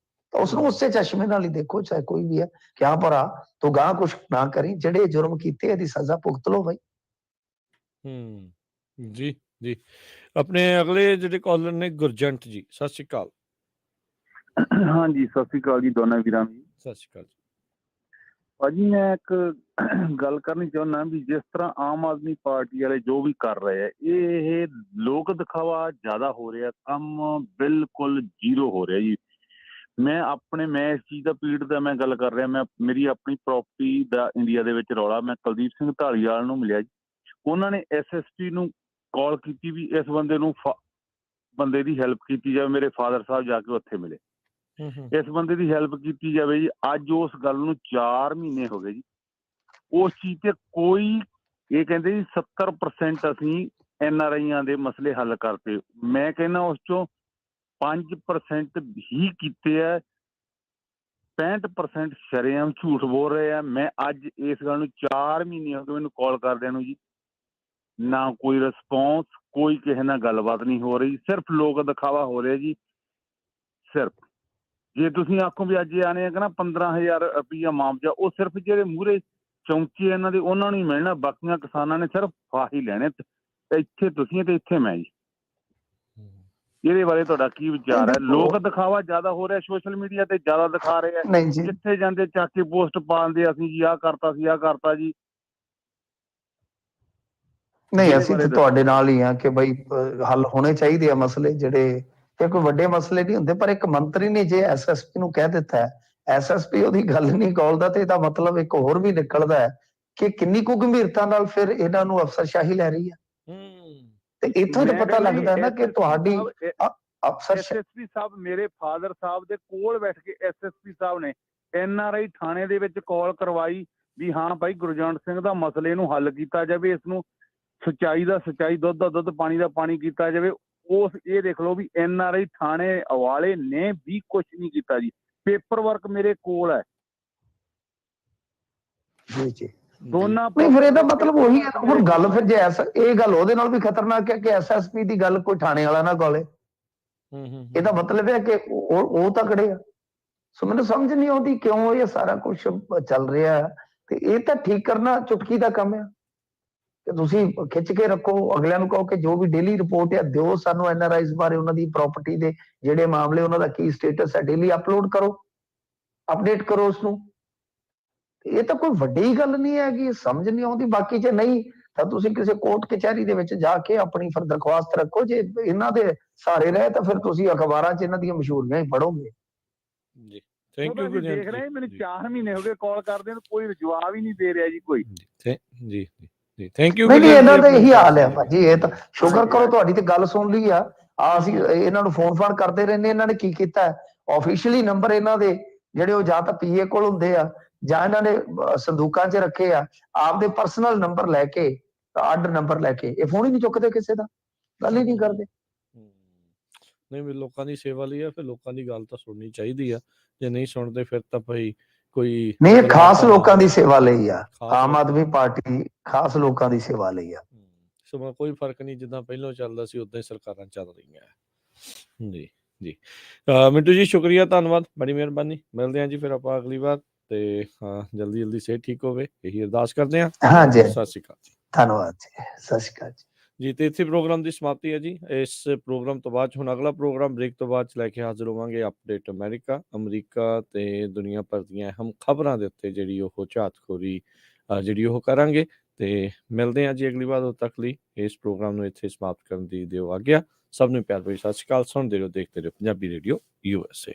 ਤਾਂ ਉਸਨੂੰ ਉਸੇ ਚਸ਼ਮੇ ਨਾਲ ਹੀ ਦੇਖੋ, ਚਾਹੇ ਕੋਈ ਵੀ ਹੈ ਕਿ ਹਾਂ ਭਰਾ ਤੂੰ ਗਾਂ ਕੁਛ ਨਾ ਕਰੀ, ਜਿਹੜੇ ਜੁਰਮ ਕੀਤੇ ਇਹਦੀ ਸਜ਼ਾ ਭੁਗਤ ਲਓ ਬਾਈ। ਜੀ ਜੀ। ਆਪਣੇ ਅਗਲੇ ਜਿਹੜੇ ਕਾਲਰ ਨੇ ਗੁਰਜੰਟ ਜੀ। ਸਤਿ ਸ਼੍ਰੀ ਅਕਾਲ। ਹਾਂਜੀ ਸਤਿ ਸ਼੍ਰੀ ਅਕਾਲ ਜੀ ਦੋਨਾਂ ਵੀਰਾਂ ਨੂੰ। ਸਤਿ ਸ਼੍ਰੀ ਅਕਾਲ ਜੀ। ਭਾਜੀ ਮੈਂ ਇੱਕ ਗੱਲ ਕਰਨੀ ਚਾਹੁੰਦਾ ਵੀ ਜਿਸ ਤਰ੍ਹਾਂ ਆਮ ਆਦਮੀ ਪਾਰਟੀ ਵਾਲੇ ਜੋ ਵੀ ਕਰ ਰਹੇ ਆ, ਇਹ ਲੋਕ ਦਿਖਾਵਾ ਜ਼ਿਆਦਾ ਹੋ ਰਿਹਾ, ਕੰਮ ਬਿਲਕੁਲ ਜ਼ੀਰੋ ਹੋ ਰਿਹਾ ਜੀ। ਮੈਂ ਇਸ ਚੀਜ਼ ਦਾ ਪੀੜ ਦਾ ਮੈਂ ਗੱਲ ਕਰ ਰਿਹਾ। ਮੇਰੀ ਆਪਣੀ ਪ੍ਰਾਪਰਟੀ ਦਾ ਇੰਡੀਆ ਦੇ ਵਿੱਚ ਰੌਲਾ। ਮੈਂ ਕੁਲਦੀਪ ਸਿੰਘ ਢਾਲੀਵਾਲ ਨੂੰ ਮਿਲਿਆ ਜੀ, ਉਹਨਾਂ ਨੇ SSP ਨੂੰ ਕਾਲ ਕੀਤੀ ਵੀ ਇਸ ਬੰਦੇ ਨੂੰ ਬੰਦੇ ਦੀ ਹੈਲਪ ਕੀਤੀ ਜਾਵੇ, ਮੇਰੇ ਫਾਦਰ ਸਾਹਿਬ ਜਾ ਕੇ ਉੱਥੇ ਮਿਲੇ, ਇਸ ਬੰਦੇ ਦੀ ਹੈਲਪ ਕੀਤੀ ਜਾਵੇ ਜੀ। ਅੱਜ ਉਸ ਗੱਲ ਨੂੰ 4 ਮਹੀਨੇ ਹੋ ਗਏ ਜੀ, ਉਸ ਚੀਜ਼ ਤੇ ਕੋਈ, ਇਹ ਕਹਿੰਦੇ ਜੀ 70% ਅਸੀਂ NRIਆਂ ਦੇ ਮਸਲੇ ਹੱਲ ਕਰਤੇ। ਮੈਂ ਕਹਿੰਦਾ ਉਸ ਚੋਂ 5% ਹੀ ਕੀਤੇ ਆ, 65% ਸ਼ਰੇਆਮ ਝੂਠ ਬੋਲ ਰਹੇ ਆ। ਮੈਂ ਅੱਜ ਇਸ ਗੱਲ ਨੂੰ 4 ਮਹੀਨੇ ਹੋ ਗਏ ਮੈਨੂੰ ਕਾਲ ਕਰਦਿਆਂ ਨੂੰ ਜੀ, ਨਾ ਕੋਈ ਰਿਸਪੌਂਸ, ਕੋਈ ਕਿਸੇ ਨਾਲ ਗੱਲਬਾਤ ਨਹੀਂ ਹੋ ਰਹੀ, ਸਿਰਫ ਲੋਕ ਦਿਖਾਵਾ ਹੋ ਰਿਹਾ ਜੀ। ਸਿਰਫ ਜੇ ਤੁਸੀਂ ਆਖੋ ਵੀ ਅੱਜ ਆਣੇ ਆ ਕਹਿੰਦਾ 15,000 ਰੁਪਈਆ ਮੁਆਵਜ਼ਾ, ਉਹ ਸਿਰਫ ਜਿਹੜੇ ਮੂਹਰੇ ਚੌਂਕੀ ਇਹਨਾਂ ਦੇ ਉਹਨਾਂ ਨੂੰ ਹੀ ਮਿਲਣਾ, ਬਾਕੀਆਂ ਕਿਸਾਨਾਂ ਨੇ ਸਿਰਫ ਫਾਹੀ ਲੈਣੇ। ਇੱਥੇ ਤੁਸੀਂ ਤੇ ਇੱਥੇ ਮੈਂ ਜੀ। ਇਹਦੇ ਬਾਰੇ ਤੁਹਾਡਾ ਕੀ ਵਿਚਾਰ ਹੈ? ਲੋਕ ਦਿਖਾਵਾ ਜ਼ਿਆਦਾ ਹੋ ਰਿਹਾ, ਸੋਸ਼ਲ ਮੀਡੀਆ ਤੇ ਜ਼ਿਆਦਾ ਦਿਖਾ ਰਹੇ ਆ, ਨਹੀਂ ਜੀ, ਜਿੱਥੇ ਜਾਂਦੇ ਚੱਕ ਕੇ ਪੋਸਟ ਪਾਉਂਦੇ, ਅਸੀਂ ਜੀ ਆਹ ਕਰਤਾ ਸੀ, ਆਹ ਕਰਤਾ ਜੀ। ਨਹੀਂ ਅਸੀਂ ਤੇ ਤੁਹਾਡੇ ਨਾਲ ਹੀ ਆ ਕਿ ਬਈ ਹੱਲ ਹੋਣੇ ਚਾਹੀਦੇ ਆ ਮਸਲੇ ਜਿਹੜੇ, ਇਹ ਕੋਈ ਵੱਡੇ ਮਸਲੇ ਨਹੀਂ ਹੁੰਦੇ। ਪਰ ਇੱਕ ਮੰਤਰੀ ਨੇ ਜੇ SSP ਨੂੰ ਕਹਿ ਦਿੱਤਾ ਹੈ, SSP ਉਹਦੀ ਗੱਲ ਨਹੀਂ ਗੌਲਦਾ, ਤੇ ਇਹਦਾ ਮਤਲਬ ਇੱਕ ਹੋਰ ਵੀ ਨਿਕਲਦਾ ਹੈ ਕਿ ਕਿੰਨੀ ਕੁ ਗੰਭੀਰਤਾ ਨਾਲ ਫਿਰ ਇਹਨਾਂ ਨੂੰ ਅਫਸਰਸ਼ਾਹੀ ਲੈ ਰਹੀ ਹੈ। ਤੇ ਇੱਥੋਂ ਤਾਂ ਪਤਾ ਲੱਗਦਾ ਨਾ ਕਿ ਤੁਹਾਡੀ SSP ਸਾਹਿਬ, ਮੇਰੇ ਫਾਦਰ ਸਾਹਿਬ ਦੇ ਕੋਲ ਬੈਠ ਕੇ SSP ਸਾਹਿਬ ਨੇ NRI ਥਾਣੇ ਦੇ ਵਿੱਚ ਕਾਲ ਕਰਵਾਈ ਵੀ ਹਾਂ ਭਾਈ ਗੁਰਜੰਟ ਸਿੰਘ ਦਾ ਮਸਲੇ ਨੂੰ ਹੱਲ ਕੀਤਾ ਜਾਵੇ, ਇਸ ਨੂੰ ਸੱਚਾਈ ਦਾ ਸੱਚਾਈ, ਦੁੱਧ ਦਾ ਦੁੱਧ, ਪਾਣੀ ਦਾ ਪਾਣੀ ਕੀਤਾ ਜਾਵੇ। ਉਸ ਇਹ ਦੇਖ ਲਓ ਵੀ NRI ਥਾਣੇ ਵਾਲੇ ਨੇ ਵੀ ਕੁਛ ਨਹੀਂ ਕੀਤਾ ਜੀ। ਪੇਪਰ ਵਰਕ ਮੇਰੇ ਕੋਲ ਹੈ ਜੀ ਜੀ। ਦੋਨਾਂ। ਨਹੀਂ ਫਿਰ ਇਹਦਾ ਮਤਲਬ ਉਹੀ ਹੈ ਹੁਣ ਗੱਲ, ਫਿਰ ਜੇ ਇਹ ਗੱਲ ਉਹਦੇ ਨਾਲ ਵੀ ਖਤਰਨਾਕ ਹੈ ਕਿ SSP ਦੀ ਗੱਲ ਕੋਈ ਥਾਣੇ ਵਾਲਾ ਨਾ ਕੋਲੇ, ਇਹਦਾ ਮਤਲਬ ਹੈ ਕਿ ਉਹ ਤਕੜੇ ਆ। ਸੋ ਮੈਨੂੰ ਸਮਝ ਨਹੀਂ ਆਉਂਦੀ ਕਿਉਂ ਇਹ ਸਾਰਾ ਕੁਝ ਚੱਲ ਰਿਹਾ, ਤੇ ਇਹ ਤਾਂ ਠੀਕ ਕਰਨਾ ਚੁਟਕੀ ਦਾ ਕੰਮ ਹੈ ਕਿ ਤੁਸੀਂ ਖਿੱਚ ਕੇ ਰੱਖੋ, ਅਗਲਿਆਂ ਨੂੰ ਕਹੋ ਕਿ ਜੋ ਵੀ ਡੇਲੀ ਰਿਪੋਰਟ ਹੈ ਦਿਓ ਸਾਨੂੰ NRIs ਬਾਰੇ, ਉਹਨਾਂ ਦੀ ਪ੍ਰਾਪਰਟੀ ਦੇ ਜਿਹੜੇ ਮਾਮਲੇ, ਉਹਨਾਂ ਦਾ ਕੀ ਸਟੇਟਸ ਹੈ, ਡੇਲੀ ਅਪਲੋਡ ਕਰੋ, ਅਪਡੇਟ ਕਰੋ ਉਸਨੂੰ। ਇਹ ਤਾਂ ਕੋਈ ਵੱਡੀ ਗੱਲ ਨਹੀਂ ਹੈਗੀ, ਸਮਝ ਨਹੀਂ ਆਉਂਦੀ। ਬਾਕੀ ਜੇ ਨਹੀਂ ਤਾਂ ਤੁਸੀਂ ਕਿਸੇ ਕੋਰਟ ਕਚਹਿਰੀ ਦੇ ਵਿੱਚ ਜਾ ਕੇ ਆਪਣੀ ਫਿਰ ਦਰਖਾਸਤ ਰੱਖੋ। ਜੇ ਇਹਨਾਂ ਦੇ ਸਾਰੇ ਰਹੇ ਤਾਂ ਫਿਰ ਤੁਸੀਂ ਅਖਬਾਰਾਂ 'ਚ ਇਹਨਾਂ ਦੀਆਂ ਮਸ਼ਹੂਰੀਆਂ ਹੀ ਪੜੋਗੇ ਜੀ। Thank you. ਦੇਖ ਰਹੇ ਮੈਨੂੰ 4 ਮਹੀਨੇ ਹੋ ਗਏ ਕਾਲ ਕਰਦੇ ਨੂੰ, ਕੋਈ ਜਵਾਬ ਹੀ ਨਹੀਂ ਦੇ ਰਿਹਾ ਜੀ ਕੋਈ। ਜੀ ਜੀ ਥੈਂਕ ਯੂ। ਨਹੀਂ ਇਹਨਾਂ ਦਾ ਇਹੀ ਹਾਲ ਹੈ ਭਾਜੀ, ਇਹ ਤਾਂ ਸ਼ੁਕਰ ਕਰੋ ਤੁਹਾਡੀ ਤੇ ਗੱਲ ਸੁਣ ਲਈ ਆ। ਅਸੀਂ ਇਹਨਾਂ ਨੂੰ ਫੋਨ ਕਰਦੇ ਰਹਿੰਦੇ, ਇਹਨਾਂ ਨੇ ਕੀ ਕੀਤਾ, ਆਫੀਸ਼ੀਅਲੀ ਨੰਬਰ ਇਹਨਾਂ ਦੇ ਜਿਹੜੇ ਉਹ ਜਾਂ ਤਾਂ PA ਕੋਲ ਹੁੰਦੇ ਆ ਜਾਂ ਇਹਨਾਂ ਨੇ ਸੰਦੂਕਾਂ 'ਚ ਰੱਖੇ ਆ, ਆਪਦੇ ਪਰਸਨਲ ਨੰਬਰ ਲੈ ਕੇ, ਅੱਡ ਨੰਬਰ ਲੈ ਕੇ, ਇਹ ਫੋਨ ਹੀ ਨਹੀਂ ਚੁੱਕਦੇ, ਕਿਸੇ ਦਾ ਗੱਲ ਹੀ ਨਹੀਂ ਕਰਦੇ। ਨਹੀਂ ਵੀ ਲੋਕਾਂ ਦੀ ਸੇਵਾ ਲਈ ਆ, ਫਿਰ ਲੋਕਾਂ ਦੀ ਗੱਲ ਤਾਂ ਸੁਣਨੀ ਚਾਹੀਦੀ ਆ। ਜੇ ਨਹੀਂ ਸੁਣਦੇ ਫਿਰ ਤਾਂ ਭਾਈ ਕੋਈ ਨਹੀਂ, ਇਹ ਖਾਸ ਲੋਕਾਂ ਦੀ ਸੇਵਾ ਲਈ ਆ, ਆਮ ਆਦਮੀ ਪਾਰਟੀ ਖਾਸ ਲੋਕਾਂ ਦੀ ਸੇਵਾ ਲਈ ਆ। ਸਮਾਂ ਕੋਈ ਫਰਕ ਨਹੀਂ, ਜਿੱਦਾਂ ਪਹਿਲਾਂ ਚੱਲਦਾ ਸੀ ਉਦਾਂ ਹੀ ਸਰਕਾਰਾਂ ਚੱਲ ਰਹੀਆਂ। ਜੀ ਜੀ ਮਿੰਟੂ ਜੀ, ਸ਼ੁਕਰੀਆ, ਧੰਨਵਾਦ, ਬੜੀ ਮਿਹਰਬਾਨੀ। ਮਿਲਦੇ ਹਾਂ ਜੀ ਫਿਰ ਆਪਾਂ ਅਗਲੀ ਵਾਰ, ਤੇ ਹਾਂ ਜਲਦੀ ਸਿਹਤ ਠੀਕ ਹੋਵੇ, ਇਹੀ ਅਰਦਾਸ ਕਰਦੇ ਹਾਂ। ਹਾਂਜੀ, ਸਤਿ ਸ਼੍ਰੀ ਅਕਾਲ ਜੀ। ਧੰਨਵਾਦ ਜੀ, ਸਤਿ ਸ਼੍ਰੀ ਅਕਾਲ ਜੀ। ਤੇ ਇੱਥੇ ਪ੍ਰੋਗਰਾਮ ਦੀ ਸਮਾਪਤੀ ਹੈ ਜੀ। ਇਸ ਪ੍ਰੋਗਰਾਮ ਤੋਂ ਬਾਅਦ ਹੁਣ ਅਗਲਾ ਪ੍ਰੋਗਰਾਮ ਬ੍ਰੇਕ ਤੋਂ ਬਾਅਦ ਲੈ ਕੇ ਹਾਜ਼ਰ ਹੋਵਾਂਗੇ। ਅਪਡੇਟ ਅਮਰੀਕਾ ਤੇ ਦੁਨੀਆ ਭਰ ਦੀਆਂ ਅਹਿਮ ਖਬਰਾਂ ਦੇ ਉੱਤੇ ਜਿਹੜੀ ਉਹ ਝਾਤਖੋਰੀ ਜਿਹੜੀ ਉਹ ਕਰਾਂਗੇ, ਤੇ ਮਿਲਦੇ ਹਾਂ ਜੀ ਅਗਲੀ ਵਾਰ। ਉਦੋਂ ਤੱਕ ਲਈ ਇਸ ਪ੍ਰੋਗਰਾਮ ਨੂੰ ਇੱਥੇ ਸਮਾਪਤ ਕਰਨ ਦੀ ਦਿਓ ਆਗਿਆ। ਸਭ ਨੂੰ ਪਿਆਰ ਭਰੀ ਸਤਿ ਸ਼੍ਰੀ ਅਕਾਲ। ਸੁਣਦੇ ਰਹੋ, ਦੇਖਦੇ ਰਹੋ ਪੰਜਾਬੀ ਰੇਡੀਓ USA।